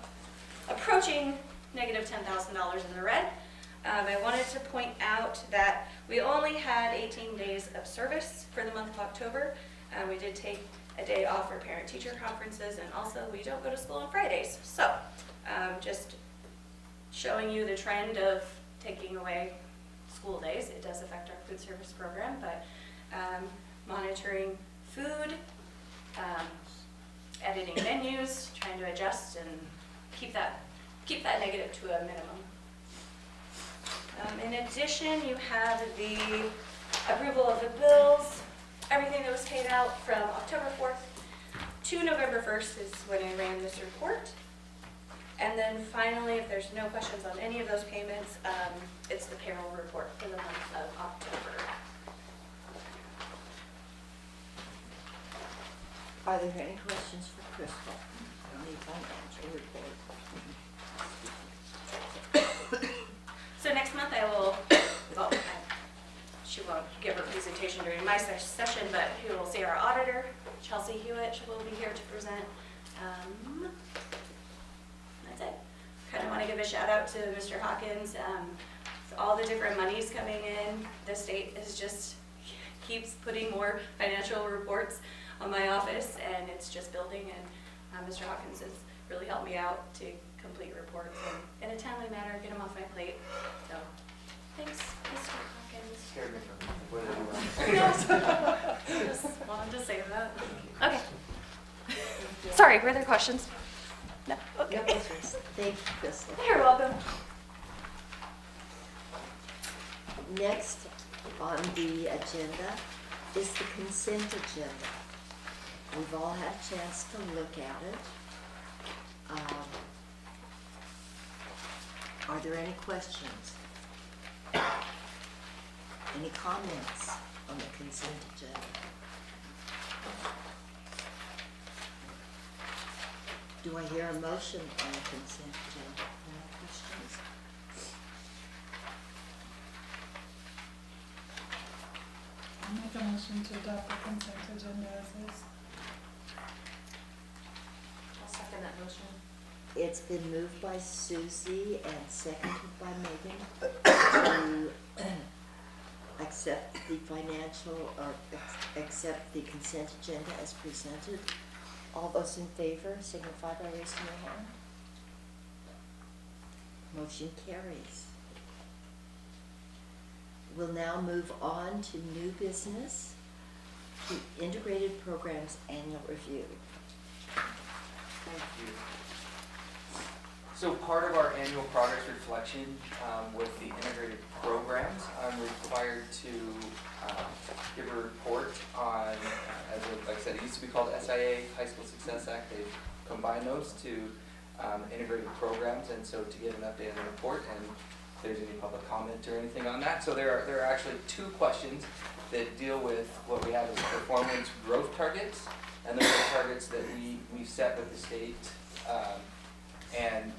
approaching negative $10,000 in the red. I wanted to point out that we only had 18 days of service for the month of October. We did take a day off for parent-teacher conferences, and also we don't go to school on Fridays. So just showing you the trend of taking away school days. It does affect our food service program, but monitoring food, editing menus, trying to adjust and keep that negative to a minimum. In addition, you have the approval of the bills. Everything that was paid out from October 4th to November 1st is when I ran this report. And then finally, if there's no questions on any of those payments, it's the payroll report for the month of October. Are there any questions for Crystal on the financial report? So next month I will, she won't give her presentation during my session, but you will see our auditor, Chelsea Hewitt. She will be here to present. That's it. Kind of want to give a shout out to Mr. Hawkins. All the different monies coming in, the state is just keeps putting more financial reports on my office, and it's just building, and Mr. Hawkins has really helped me out to complete reports and in a timely manner, get them off my plate. So, thanks, Mr. Hawkins. Scared me from whatever. Just wanted to say that. Okay. Sorry, were there questions? No? Okay. No questions. Thank you, Crystal. You're welcome. Next on the agenda is the consent agenda. We've all had a chance to look at it. Are there any questions? Any comments on the consent agenda? Do I hear a motion on the consent agenda? Any questions? I'll make a motion to adopt the consent agenda as is. I'll second that motion. It's been moved by Susie and seconded by Megan to accept the financial, or accept the consent agenda as presented. All those in favor signify by raising your hand. Motion carries. We'll now move on to new business, to Integrated Programs Annual Review. Thank you. So part of our annual progress reflection with the integrated programs, I'm required to give a report on, like I said, it used to be called SIA, High School Success Act. They've combined those to integrated programs, and so to get an update on the report and if there's any public comment or anything on that. So there are actually 2 questions that deal with what we have as performance growth targets, and those are targets that we've set with the state and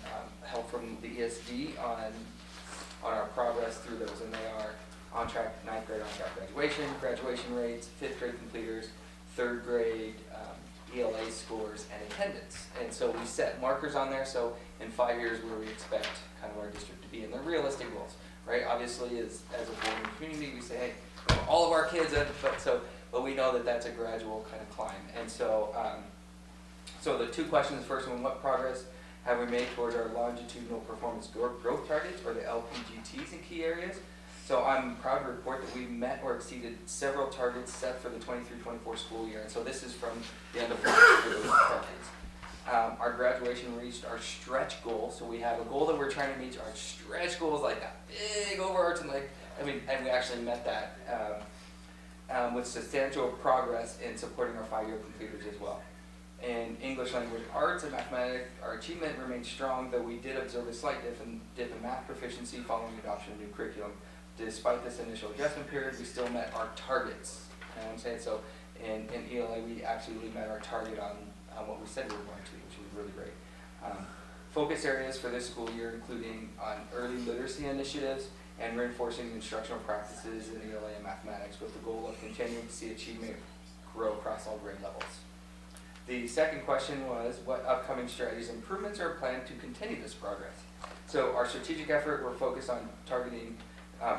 help from the ESD on our progress through those, and they are on track, 9th grade on track graduation rates, 5th grade completers, 3rd grade ELA scores, and attendance. And so we set markers on there, so in 5 years where we expect kind of our district to be, and they're realistic goals, right? Obviously, as a board and community, we say, hey, all of our kids, but we know that that's a gradual kind of climb. And so, so the 2 questions, the first one, what progress have we made towards our longitudinal performance growth targets, or the LPGTs in key areas? So I'm proud to report that we met or exceeded several targets set for the 23-24 school year. And so this is from the end of March for those targets. Our graduation reached our stretch goal. So we have a goal that we're trying to meet. Our stretch goal is like that big overarching, and we actually met that with substantial progress in supporting our 5-year completers as well. In English language arts and mathematics, our achievement remained strong, though we did observe a slight dip in math proficiency following adoption of new curriculum. Despite this initial adjustment period, we still met our targets. You know what I'm saying? So in ELA, we actually met our target on what we said we were going to, which was really great. Focus areas for this school year including on early literacy initiatives and reinforcing instructional practices in ELA and mathematics with the goal of continuing to see achievement grow across all grade levels. The second question was, what upcoming strategies and improvements are planned to continue this progress? So our strategic effort, we're focused on targeting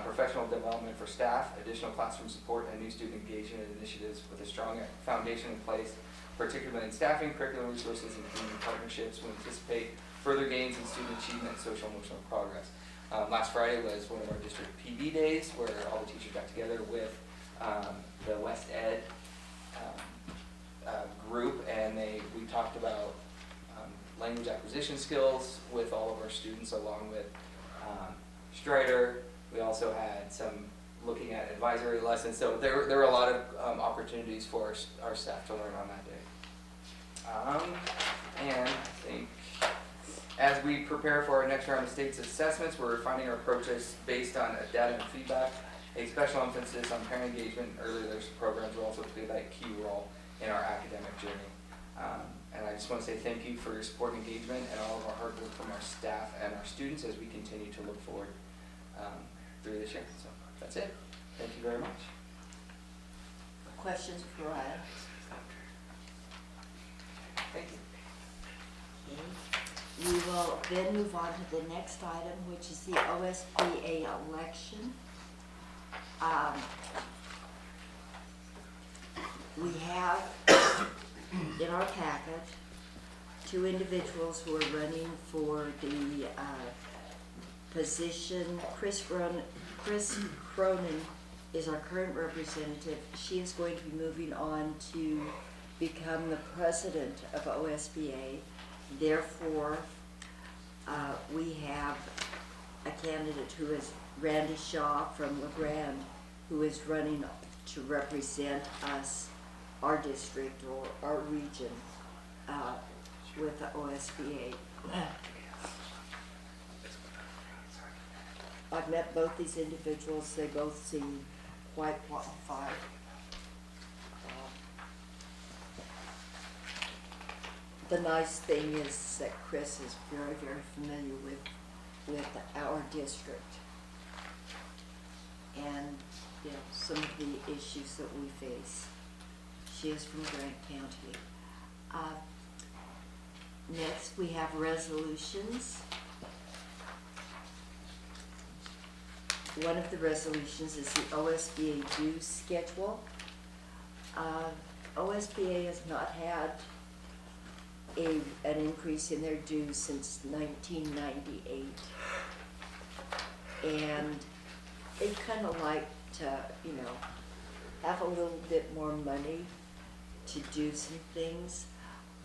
professional development for staff, additional classroom support, and new student engagement initiatives with a strong foundation in place, particularly in staffing, curriculum resources, and community partnerships. We anticipate further gains in student achievement and social emotional progress. Last Friday was one of our district PB days where all the teachers got together with the West Ed group, and we talked about language acquisition skills with all of our students along with Strider. We also had some looking at advisory lessons, so there were a lot of opportunities for our staff to learn on that day. And I think as we prepare for our next round of state's assessments, we're refining our approaches based on data and feedback. A special emphasis on parent engagement and early literacy programs will also play that key role in our academic journey. And I just want to say thank you for your support and engagement and all of our hard work from our staff and our students as we continue to look forward through this year. So that's it. Thank you very much. Questions for Ryan? Thank you. Okay. We will then move on to the next item, which is the OSBA election. We have in our packet 2 individuals who are running for the position. Chris Cronin is our current representative. She is going to be moving on to become the president of OSBA. Therefore, we have a candidate who is Randy Shaw from LeGrand, who is running to represent us, our district or our region, with the OSBA. I've met both these individuals. They both seem quite qualified. The nice thing is that Chris is very, very familiar with our district and some of the issues that we face. She is from Grant County. Next, we have resolutions. One of the resolutions is the OSBA dues schedule. OSBA has not had an increase in their dues since 1998. And they kind of like to, have a little bit more money to do some things.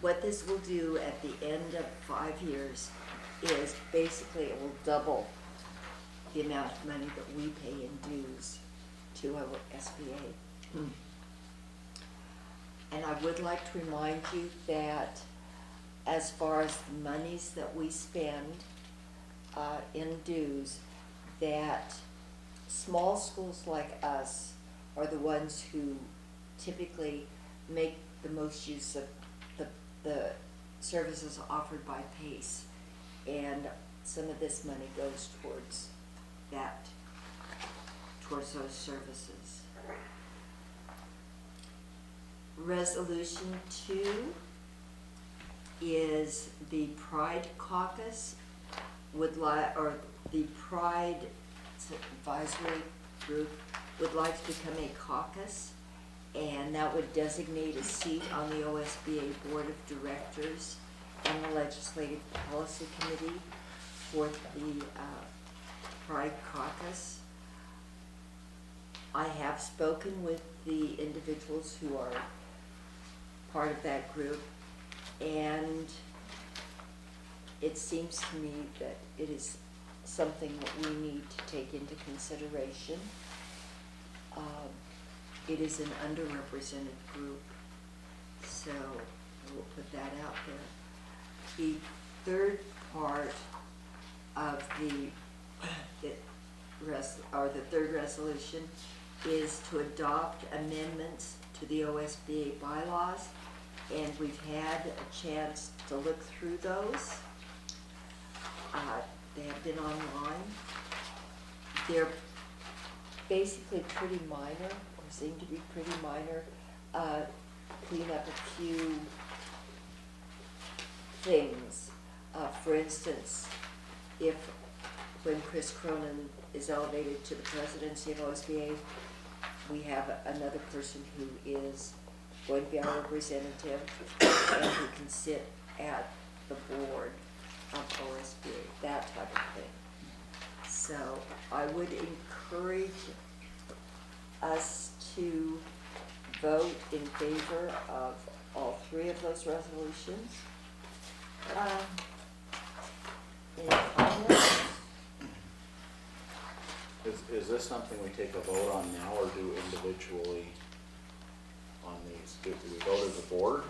what this will do at the end of 5 years is basically it will double the amount of money that we pay in dues to our SBA. And I would like to remind you that as far as the monies that we spend in dues, that small schools like us are the ones who typically make the most use of the services offered by PACE. And some of this money goes towards that, towards those services. Resolution 2 is the Pride Caucus would like, or the Pride Advisory Group would like to become a caucus, and that would designate a seat on the OSBA Board of Directors and the Legislative Policy Committee for the Pride Caucus. I have spoken with the individuals who are part of that group, and it seems to me that it is something that we need to take into consideration. It is an underrepresented group, so we'll put that out there. The third part of the third resolution is to adopt amendments to the OSBA bylaws, and we've had a chance to look through those. They have been online. They're basically pretty minor, or seem to be pretty minor. Clean up a few things. For instance, when Chris Cronin is elevated to the presidency of OSBA, we have another person who is going to be our representative and who can sit at the board of OSBA, that type of thing. So I would encourage us to vote in favor of all 3 of those resolutions. Any comments? Is this something we take a vote on now or do individually on these? Do we vote as a board?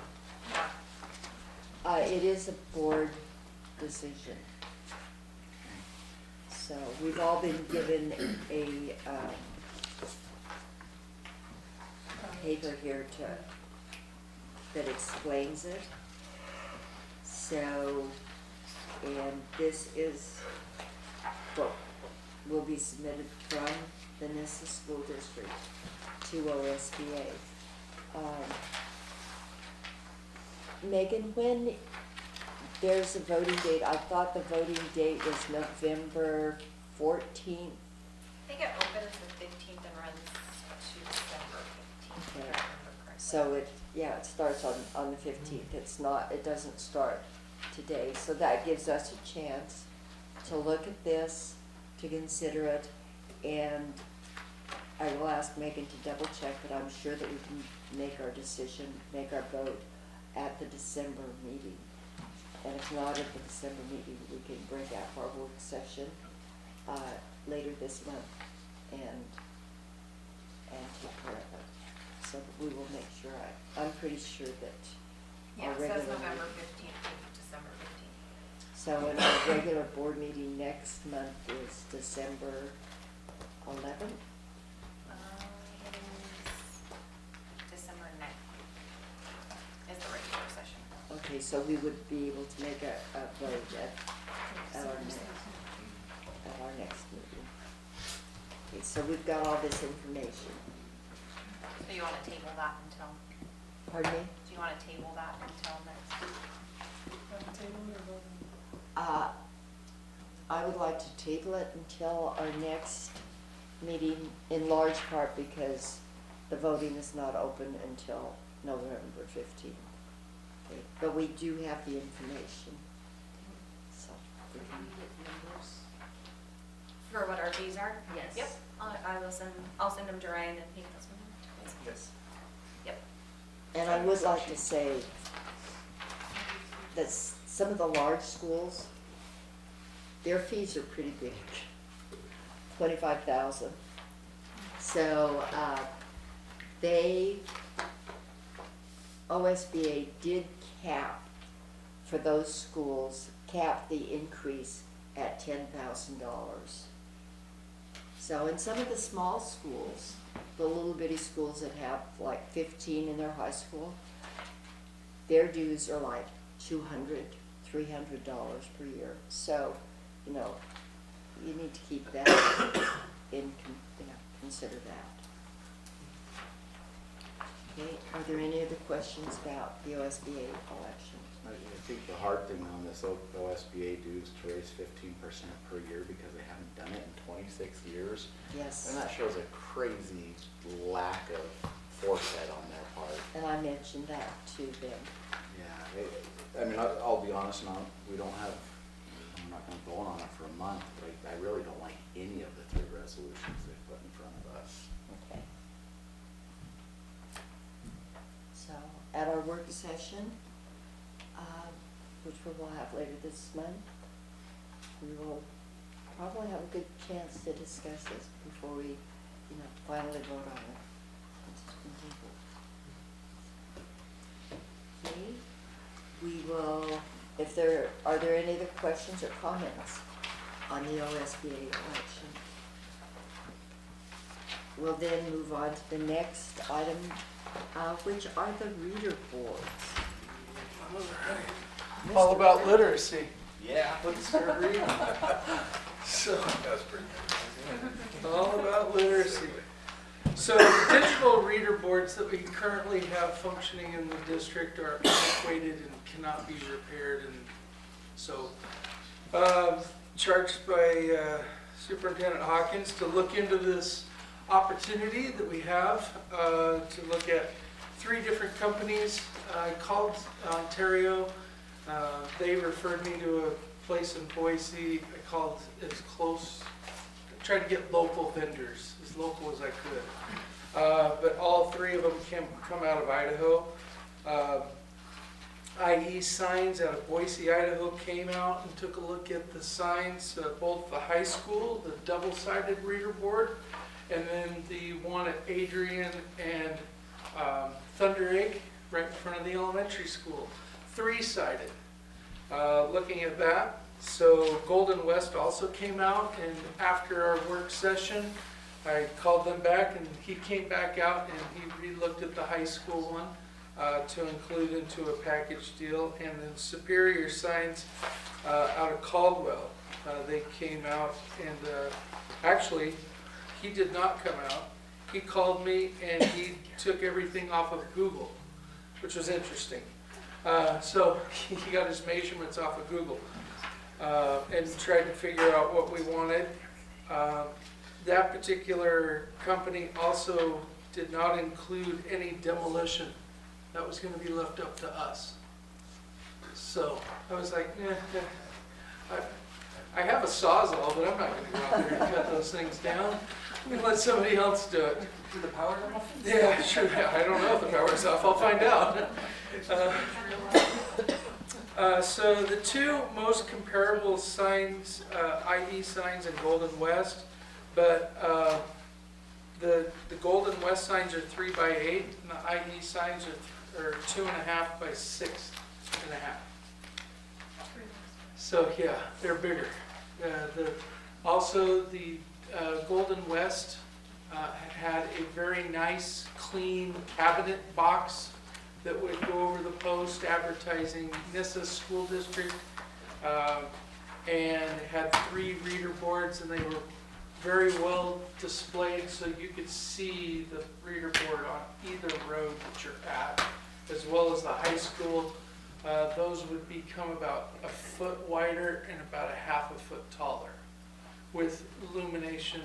It is a board decision. So we've all been given a paper here that explains it. So, and this is what will be submitted from the Nissa School District to OSBA. Megan, when there's a voting date, I thought the voting date was November 14th. I think it opens the 15th and runs to December 15th. Okay. If I remember correctly. So it starts on the 15th. It doesn't start today. So that gives us a chance to look at this, to consider it, and I will ask Megan to double check, but I'm sure that we can make our decision, make our vote at the December meeting. And if not at the December meeting, we can break out for our work session later this month and take care of it. So that we will make sure, I'm pretty sure that Yeah, our it says regular November meeting- 15th to December 15th. So in our regular board meeting next month is December 11th? It is December 9th is the regular session. Okay, so we would be able to make a vote at our next meeting. Okay, so we've got all this information. So you want to table that until, Pardon me? do you want to table that until next week? I would like to table it until our next meeting, in large part because the voting is not open until November 15th. Okay, but we do have the information, so we can. For what our fees are? Yes. Yep, I'll send them to Ryan and he can send them to us. Yes. Yep. And I would like to say that's some of the large schools, their fees are pretty big, 25,000. So, OSBA did cap for those schools, cap the increase at $10,000. So in some of the small schools, the little bitty schools that have like 15 in their high school, their dues are like $200, $300 per year. So, you know, you need to keep that consider that. Okay, are there any other questions about the OSBA election? I think the hard thing on this OSBA dues to raise 15% per year because they haven't done it in 26 years. Yes. And that shows a crazy lack of foresight on their part. And I mentioned that to them. Yeah, I mean, I'll be honest now, we don't have, I'm not gonna go on it for a month, but I really don't like any of the 3 resolutions they put in front of us. Okay. So, at our work session, which we will have later this month, we will probably have a good chance to discuss this before we, finally vote on it. Okay, we will, are there any other questions or comments on the OSBA election? We'll then move on to the next item, which are the reader boards. All right. All about literacy. Yeah. Let's start reading. So, all about literacy. So the digital reader boards that we currently have functioning in the district are antiquated and cannot be repaired, and so charged by Superintendent Hawkins to look into this opportunity that we have to look at 3 different companies. I called Ontario. They referred me to a place in Boise. I called as close, tried to get local vendors, as local as I could. But all 3 of them come out of Idaho. IE Signs out of Boise, Idaho came out and took a look at the signs, both the high school, the double-sided reader board, and then the one at Adrian and Thunder Egg right in front of the elementary school, 3-sided. Looking at that, so Golden West also came out, and after our work session, I called them back, and he came back out and he re-looked at the high school one to include into a package deal. And then Superior Signs out of Caldwell, they came out, and actually, he did not come out. He called me and he took everything off of Google, which was interesting. So he got his measurements off of Google and tried to figure out what we wanted. That particular company also did not include any demolition. That was going to be left up to us. So I was like, I have a Sawzall, but I'm not going to go out there and cut those things down. I'm going to let somebody else do it. Do the power off? Yeah, sure. I don't know if the power's off. I'll find out. So the 2 most comparable signs, IE Signs and Golden West, but the Golden West signs are 3x8, and the IE signs are 2.5 by 6.5. So yeah, they're bigger. Also, the Golden West had a very nice, clean cabinet box that would go over the post advertising Nissa School District, and had 3 reader boards, and they were very well displayed so you could see the reader board on either road that you're at, as well as the high school. Those would become about a foot wider and about a half a foot taller, with illumination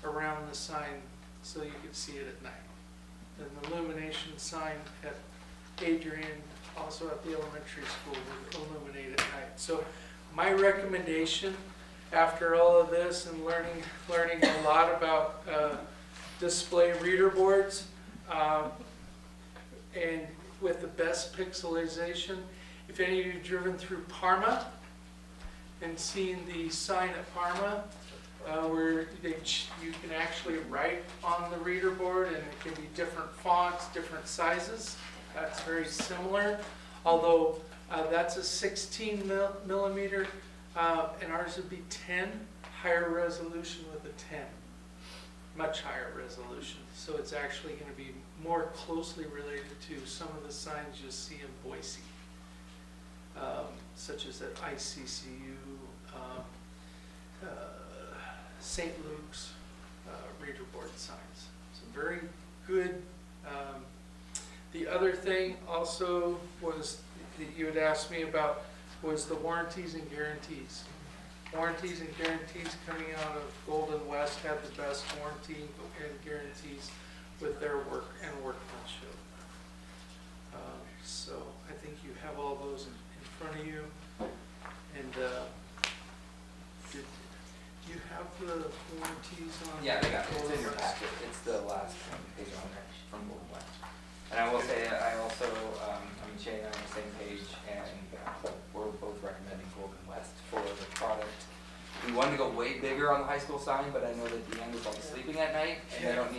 around the sign so you could see it at night. And the illumination sign at Adrian, also at the elementary school, would illuminate at night. So my recommendation, after all of this and learning a lot about display reader boards, and with the best pixelization If any of you have driven through Parma and seen the sign at Parma, where you can actually write on the reader board, and it can be different fonts, different sizes. That's very similar, although that's a 16 millimeter, and ours would be 10, higher resolution with a 10, much higher resolution. So it's actually going to be more closely related to some of the signs you'll see in Boise, such as at ICCU, St. Luke's reader board signs. So very good. The other thing also was that you had asked me about was the warranties and guarantees. Warranties and guarantees coming out of Golden West had the best warranty and guarantees with their work and workmanship. So I think you have all those in front of you. And did you have the warranties on? Yeah, I got it. It's in your packet. It's the last page on there from Golden West. And I will say, I also, Shay and I are on the same page, and we're both recommending Golden West for the product. We wanted to go way bigger on the high school sign, but I know that the end is like sleeping at night, and they don't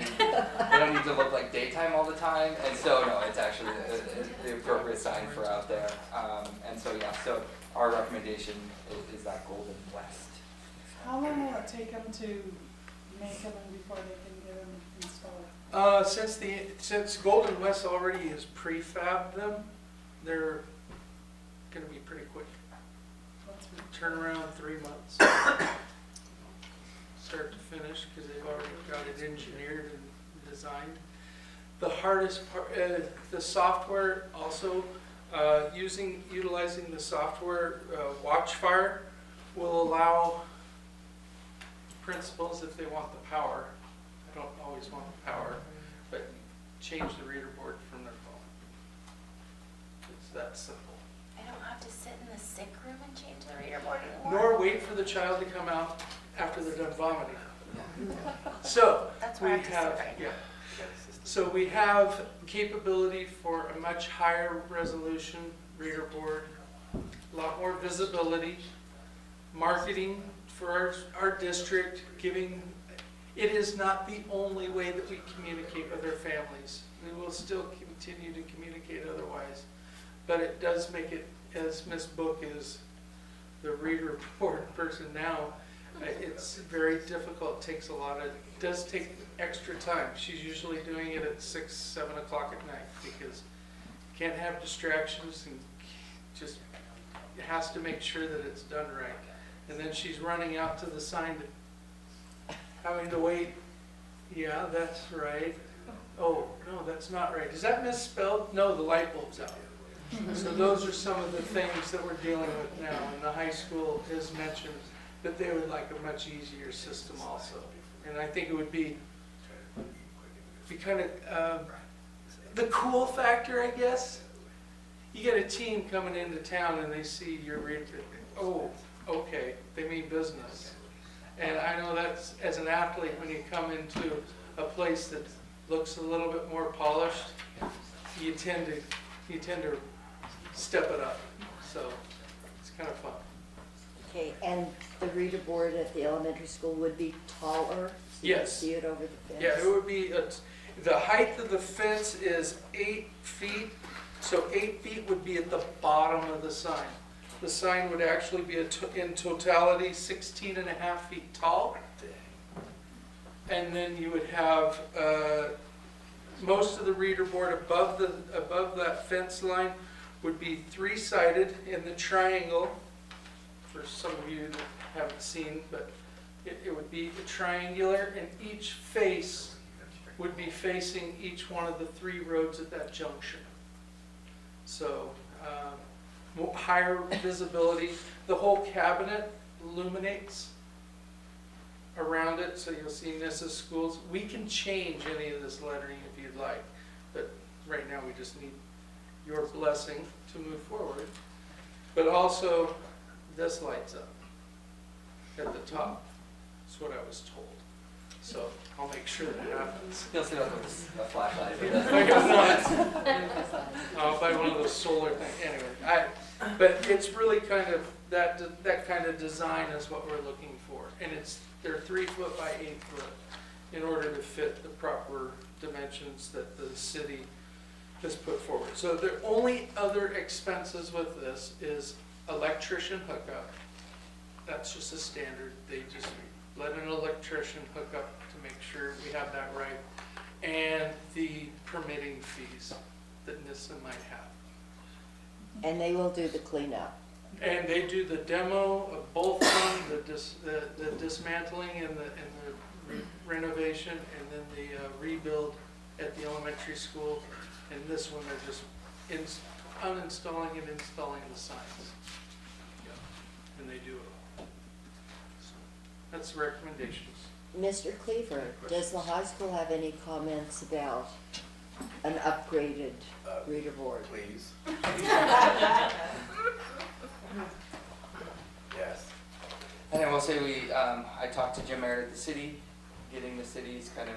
need to look like daytime all the time. And so, no, it's actually the appropriate sign for out there. And so, yeah, so our recommendation is that Golden West. How long will it take them to make them before they can get them installed? Since Golden West already has prefabbed them, they're going to be pretty quick. Turnaround 3 months, start to finish, because they've already got it engineered and designed. The hardest part, the software also, utilizing the software Watchfire will allow principals, if they want the power, I don't always want the power, but change the reader board from their phone. It's that simple. I don't have to sit in the sick room and change the reader board anymore. Nor wait for the child to come out after they're done vomiting. So That's where I have to sit right now. So we have capability for a much higher resolution reader board, a lot more visibility, marketing for our district, giving. It is not the only way that we communicate with our families. We will still continue to communicate otherwise, but it does make it, as Ms. Book is the reader board person now, it's very difficult. It takes a lot of, it does take extra time. She's usually doing it at 6, 7 o'clock at night, because you can't have distractions, and just has to make sure that it's done right. And then she's running out to the sign, having to wait. Yeah, that's right. Oh, no, that's not right. Is that misspelled? No, the light bulb's out. So those are some of the things that we're dealing with now. And the high school has mentioned that they would like a much easier system also. And I think it would be kind of the cool factor, I guess. You get a team coming into town and they see your reader. Oh, okay, they mean business. And I know that's, as an athlete, when you come into a place that looks a little bit more polished, you tend to step it up. So it's kind of fun. Okay, and the reader board at the elementary school would be taller? So you can Yes. see it over the fence? Yeah, it would be, the height of the fence is 8 feet, so 8 feet would be at the bottom of the sign. The sign would actually be in totality 16 and a half feet tall. And then you would have most of the reader board above that fence line would be 3-sided in the triangle. For some of you that haven't seen, but it would be triangular, and each face would be facing each one of the 3 roads at that junction. So higher visibility. The whole cabinet illuminates around it, so you'll see Nissa Schools. We can change any of this lettering if you'd like, but right now we just need your blessing to move forward. But also, this lights up at the top. That's what I was told. So I'll make sure that happens. You'll see that with a flashlight. I'll buy one of those solar things. Anyway, But it's really kind of, that kind of design is what we're looking for. And they're 3 foot by 8 foot in order to fit the proper dimensions that the city has put forward. So the only other expenses with this is electrician hookup. That's just a standard. They just let an electrician hook up to make sure we have that right. And the permitting fees that NISA might have. And they will do the cleanup. And they do the demo of both of them, the dismantling and the renovation, and then the rebuild at the elementary school. And this one, they're just uninstalling and installing the signs. Yeah. And they do it all. So that's the recommendations. Mr. Cleaver, does the high school have any comments about an upgraded reader board? Please. Yes. And I will say I talked to Jim Merritt at the city, getting the city's kind of,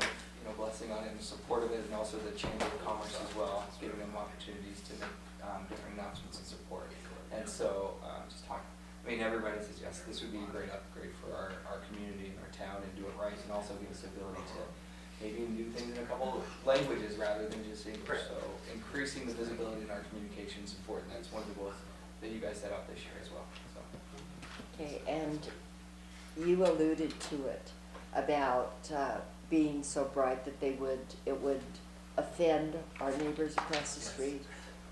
blessing on it and support of it, and also the Chamber of Commerce as well, giving them opportunities to make different announcements and support. And so, everybody says, yes, this would be a great upgrade for our community and our town, and do it right, and also give us the ability to maybe do things in a couple of languages rather than just English. So increasing the visibility in our communication is important. That's one of the goals that you guys set out this year as well. So. Okay, and you alluded to it about being so bright that it would offend our neighbors across the street,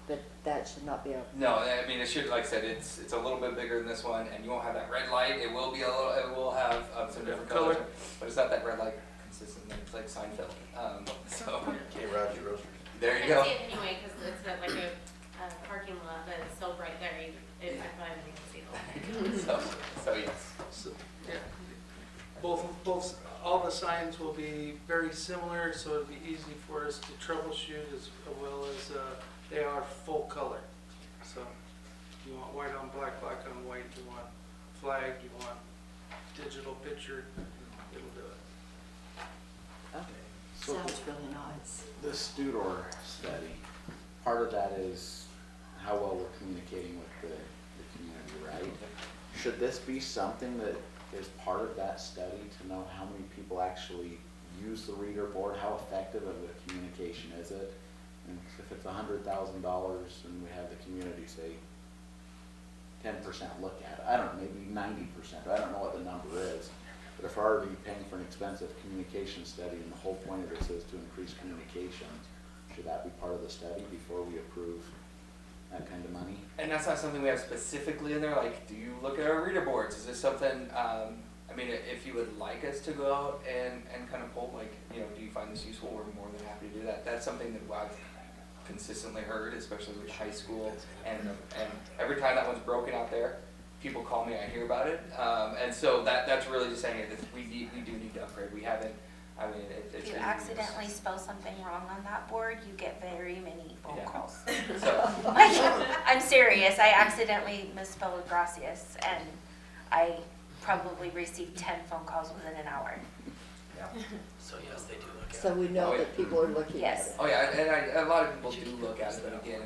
but that should not be a... No, it should, like I said, it's a little bit bigger than this one, and you won't have that red light. It will have some different colors, but it's not that red light consistently. It's like Seinfeld. Okay, Roger Roasters. There you go. I can see it anyway, because it's like a parking lot, but it's so bright there, I find you can see the light. So yes. So, yeah. All the signs will be very similar, so it'll be easy for us to troubleshoot as well as they are full color. So you want white on black, black on white, you want flag, you want digital picture, it'll do it. Okay, So sounds really nice. the Studor study, part of that is how well we're communicating with the community, right? Should this be something that is part of that study to know how many people actually use the reader board? How effective of a communication is it? And if it's $100,000 and we have the community say 10% look at it, I don't know, maybe 90%, I don't know what the number is. But if we're already paying for an expensive communication study and the whole point of this is to increase communication, should that be part of the study before we approve that kind of money? And that's not something we have specifically in there, like, do you look at our reader boards? Is this something, if you would like us to go out and kind of poll, do you find this useful? We're more than happy to do that. That's something that I've consistently heard, especially with high school, and every time that one's broken out there, people call me, I hear about it. And so that's really just saying that we do need to upgrade. We haven't, it's If you been accidentally spell something wrong on that board, you get very many phone calls. So, I'm serious, I accidentally misspelled gracias, and I probably received 10 phone calls within an hour. So yes, they do look at it. So we know that people are looking at Yes. it. oh yeah, and a lot of people do look at it, but again,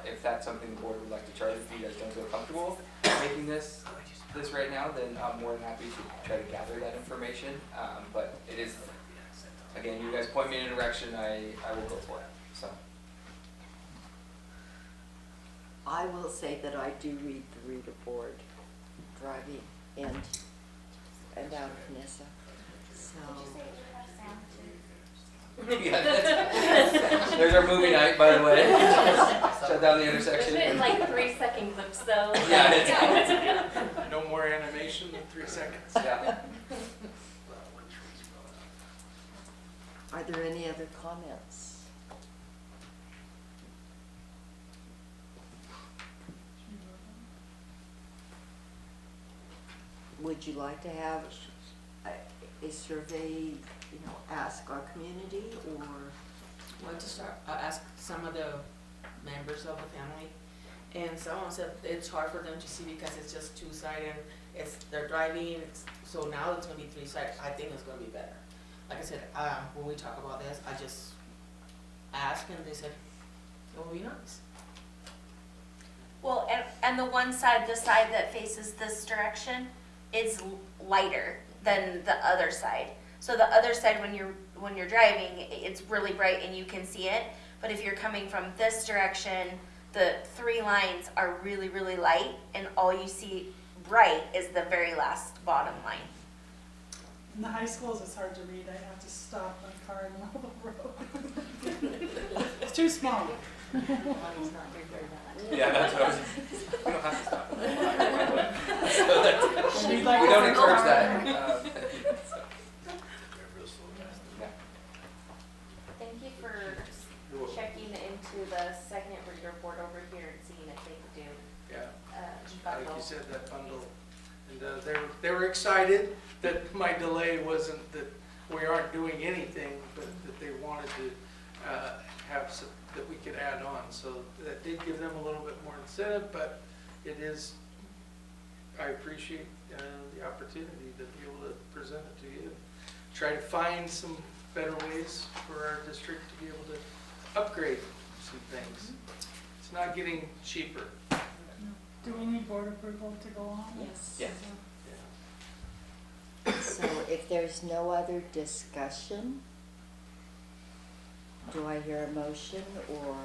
if that's something the board would like to charge, if you guys don't feel comfortable making this right now, then I'm more than happy to try to gather that information. But it is, again, you guys point me in a direction, I will go for it, so. I will say that I do read the reader board driving in and out of Nissa. So, Yeah, there's our movie night, by the way. Shut down the intersection. In like 3-second clips though. Yeah, it's No more animation than 3 seconds. yeah. are there any other comments? Would you like to have a survey, ask our community, or? Well, to start, I asked some of the members of the family, and someone said it's hard for them to see because it's just two-sided. They're driving, so now it's gonna be three-sided. I think it's gonna be better. Like I said, when we talk about this, I just asked, and they said it will be nice. Well, and And the one side, the side that faces this direction, is lighter than the other side. So the other side, when you're driving, it's really bright and you can see it. But if you're coming from this direction, the 3 lines are really, really light, and all you see bright is the very last bottom line. In the high schools, it's hard to read. I have to stop my car in the middle of the road. It's too small. Yeah, that's what I was, we don't have to stop. So We'd we like to don't see encourage more. that. Thank you for checking into the second reader board over here and seeing if they could do Yeah, like bundle. you said, that bundle. And they were excited that my delay wasn't that we aren't doing anything, but that they wanted to have some, that we could add on. So that did give them a little bit more incentive, but it is, I appreciate the opportunity to be able to present it to you. Try to find some better ways for our district to be able to upgrade some things. It's not getting cheaper. Do we need board approval to go on? Yes. Yes. So if there's no other discussion, do I hear a motion, or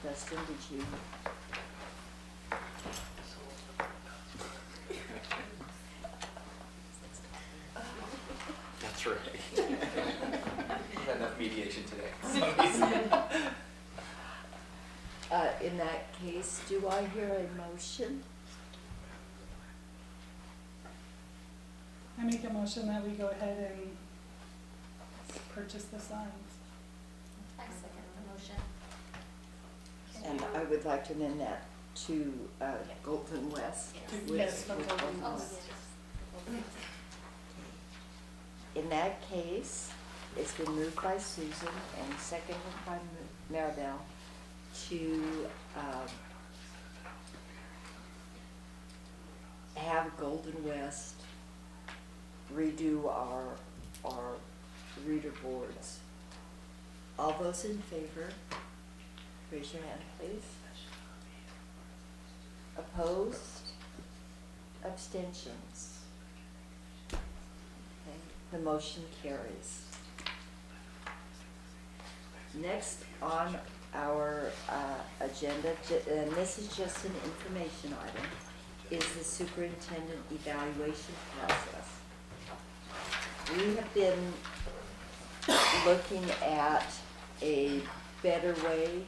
Dustin, did you? That's right. We've had enough mediation today. In that case, do I hear a motion? I make a motion that we go ahead and purchase the signs. I second the motion. And I would like to amend that to Golden West. Yes, from with Golden Golden West. West. In that case, it's been moved by Susan and seconded by Maribel to have Golden West redo our reader boards. All those in favor, raise your hand, please. Opposed? Abstentions? Okay, the motion carries. Next on our agenda, and this is just an information item, is the superintendent evaluation process. We have been looking at a better way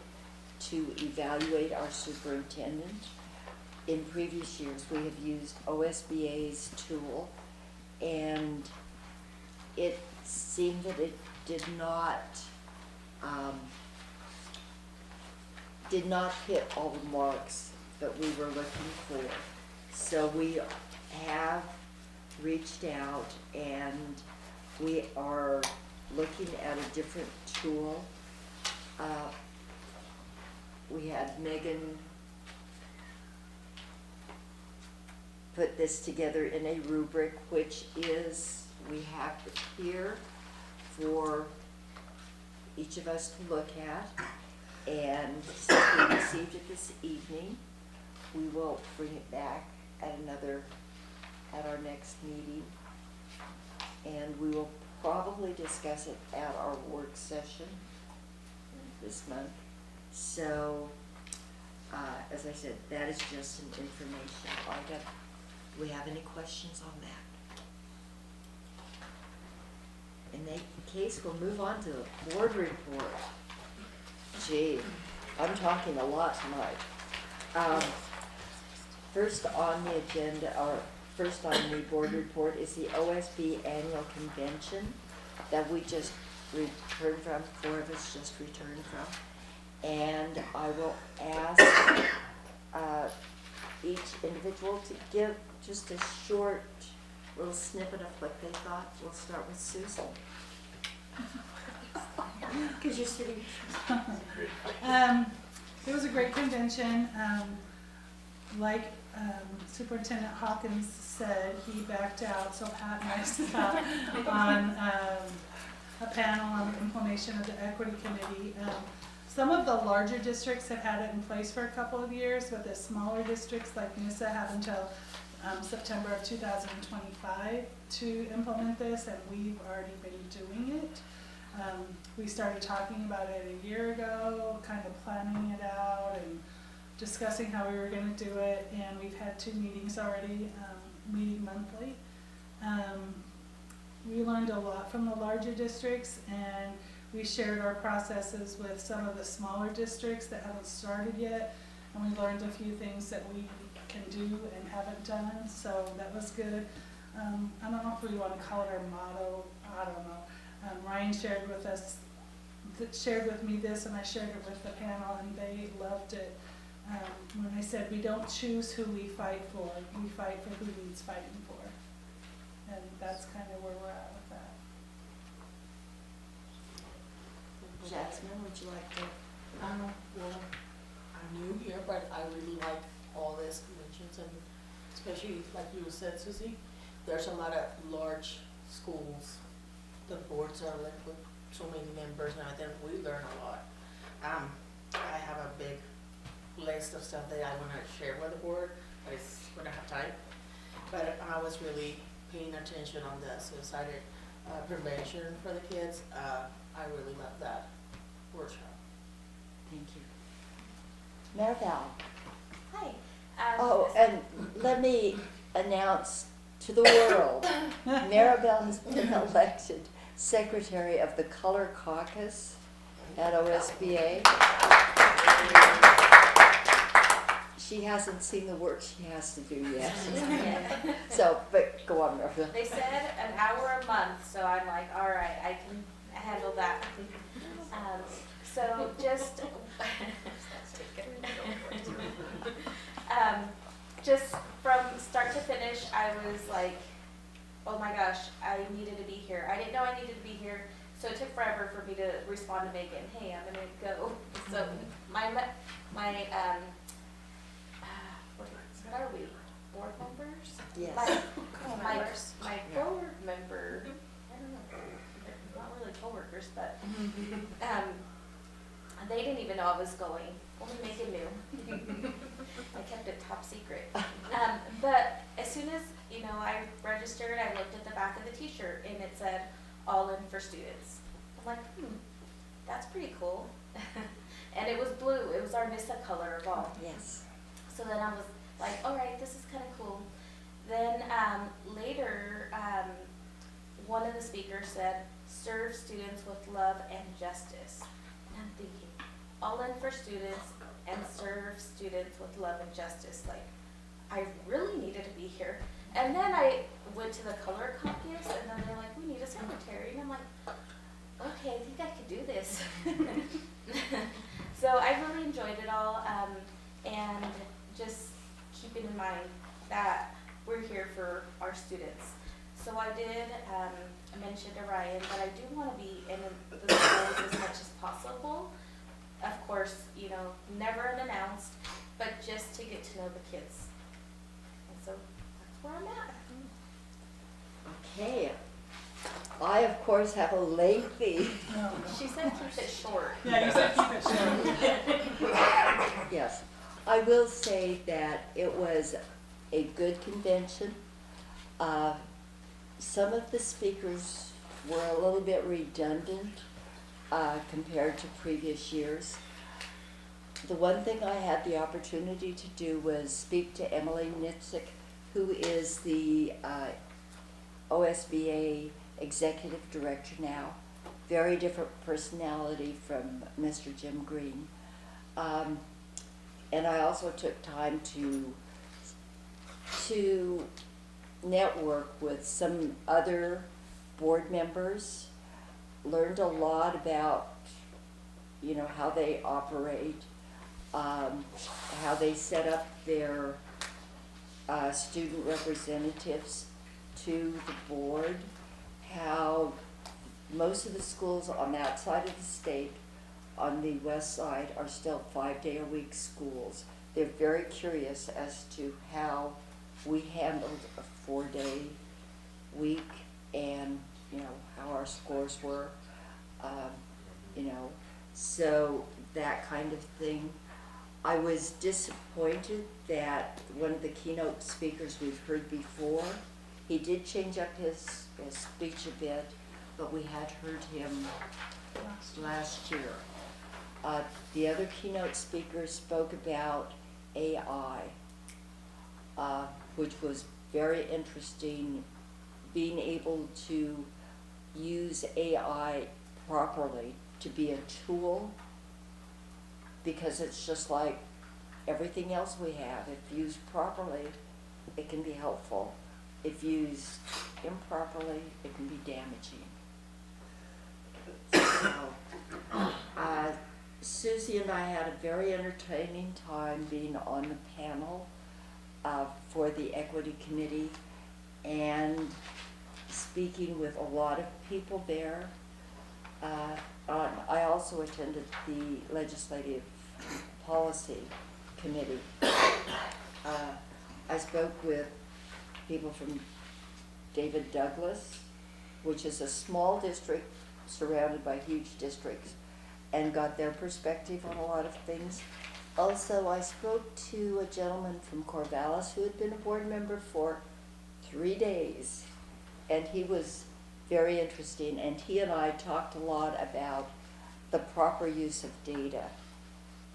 to evaluate our superintendent. In previous years, we have used OSBA's tool, and it seemed that it did not hit all the marks that we were looking for. So we have reached out and we are looking at a different tool. We had Megan put this together in a rubric, which is, we have it here for each of us to look at. And since we received it this evening, we will bring it back at our next meeting. And we will probably discuss it at our work session this month. So, as I said, that is just some information. Do we have any questions on that? In that case, we'll move on to the board report. Gee, I'm talking a lot tonight. First on the agenda, or first on the board report, is the OSB annual convention that we just returned from, 4 of us just returned from. And I will ask each individual to give just a short little snippet of what they thought. We'll start with Susan. Because you're sitting. It was a great convention. Like Superintendent Hawkins said, he backed out, so Pat and I sat on a panel on the implementation of the equity committee. some of the larger districts have had it in place for a couple of years, but the smaller districts like NISA have until September of 2025 to implement this, and we've already been doing it. We started talking about it a year ago, kind of planning it out and discussing how we were going to do it, and we've had 2 meetings already, meeting monthly. We learned a lot from the larger districts, and we shared our processes with some of the smaller districts that haven't started yet, and we learned a few things that we can do and haven't done, so that was good. I don't know if we want to call it our motto, I don't know. Ryan shared with me this, and I shared it with the panel, and they loved it. When I said we don't choose who we fight for, we fight for who needs fighting for. And that's kind of where we're at with that. Jasmine, would you like to? Well, I'm new here, but I really like all these conventions, and especially like you said, Susie, there's a lot of large schools. The boards are like with so many members, and I think we learn a lot. I have a big list of stuff that I want to share with the board, but it's when I have time. But I was really paying attention on the suicide prevention for the kids. I really love that workshop. Thank you. Maribel. Hi. Oh, and let me announce to the world, Maribel has been elected Secretary of the Color Caucus at OSBA. She hasn't seen the work she has to do yet. So, but go on, Maribel. They said an hour a month, so I'm like, all right, I can handle that. So just, just from start to finish, I was like, oh my gosh, I needed to be here. I didn't know I needed to be here, so it took forever for me to respond to Megan. Hey, I'm gonna go. So what are we? Board members? Yes. My board member. I don't know. They're not really coworkers, but they didn't even know I was going. Only Megan knew. I kept it top secret. But as soon as I registered, I looked at the back of the T-shirt and it said "All in for students." I'm like, that's pretty cool. And it was blue. It was our NISA color of all. Yes. So then I was like, all right, this is kind of cool. Then later, one of the speakers said, serve students with love and justice. And I'm thinking, all in for students and serve students with love and justice. Like, I really needed to be here. And then I went to the color caucus, and then they're like, we need a secretary. And I'm like, okay, I think I could do this. So I really enjoyed it all, and just keeping in mind that we're here for our students. So I did mention to Ryan that I do want to be in the schools as much as possible. Of course, never unannounced, but just to get to know the kids. And so that's where I'm at. Okay. I, of course, have a lengthy. She said keep it short. Yeah, you said keep it short. Yes. I will say that it was a good convention. Some of the speakers were a little bit redundant compared to previous years. The one thing I had the opportunity to do was speak to Emily Nitzik, who is the OSBA Executive Director now. Very different personality from Mr. Jim Green. And I also took time to network with some other board members, learned a lot about, how they operate, how they set up their student representatives to the board, how most of the schools on that side of the state, on the west side, are still 5-day-a-week schools. They're very curious as to how we handled a 4-day week and, how our scores were, so that kind of thing. I was disappointed that one of the keynote speakers we've heard before, he did change up his speech a bit, but we had heard him last year. The other keynote speaker spoke about AI, which was very interesting, being able to use AI properly to be a tool, because it's just like everything else we have. If used properly, it can be helpful. If used improperly, it can be damaging. So, Susie and I had a very entertaining time being on the panel for the Equity Committee and speaking with a lot of people there. I also attended the Legislative Policy Committee. I spoke with people from David Douglas, which is a small district surrounded by huge districts, and got their perspective on a lot of things. Also, I spoke to a gentleman from Corvallis who had been a board member for 3 days, and he was very interesting, and he and I talked a lot about the proper use of data,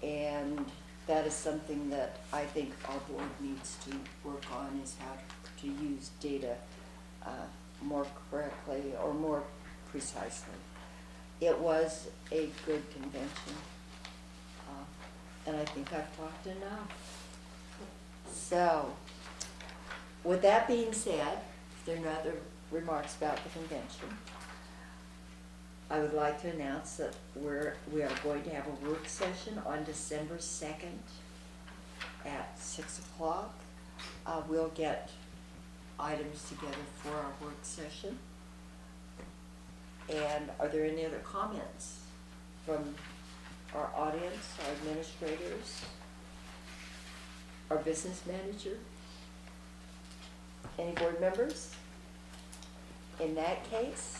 and that is something that I think our board needs to work on, is how to use data more correctly or more precisely. It was a good convention, and I think I've talked enough. So, with that being said, if there are no other remarks about the convention, I would like to announce that we are going to have a work session on December 2nd at 6 o'clock. We'll get items together for our work session. And are there any other comments from our audience, our administrators, our business manager? Any board members? In that case,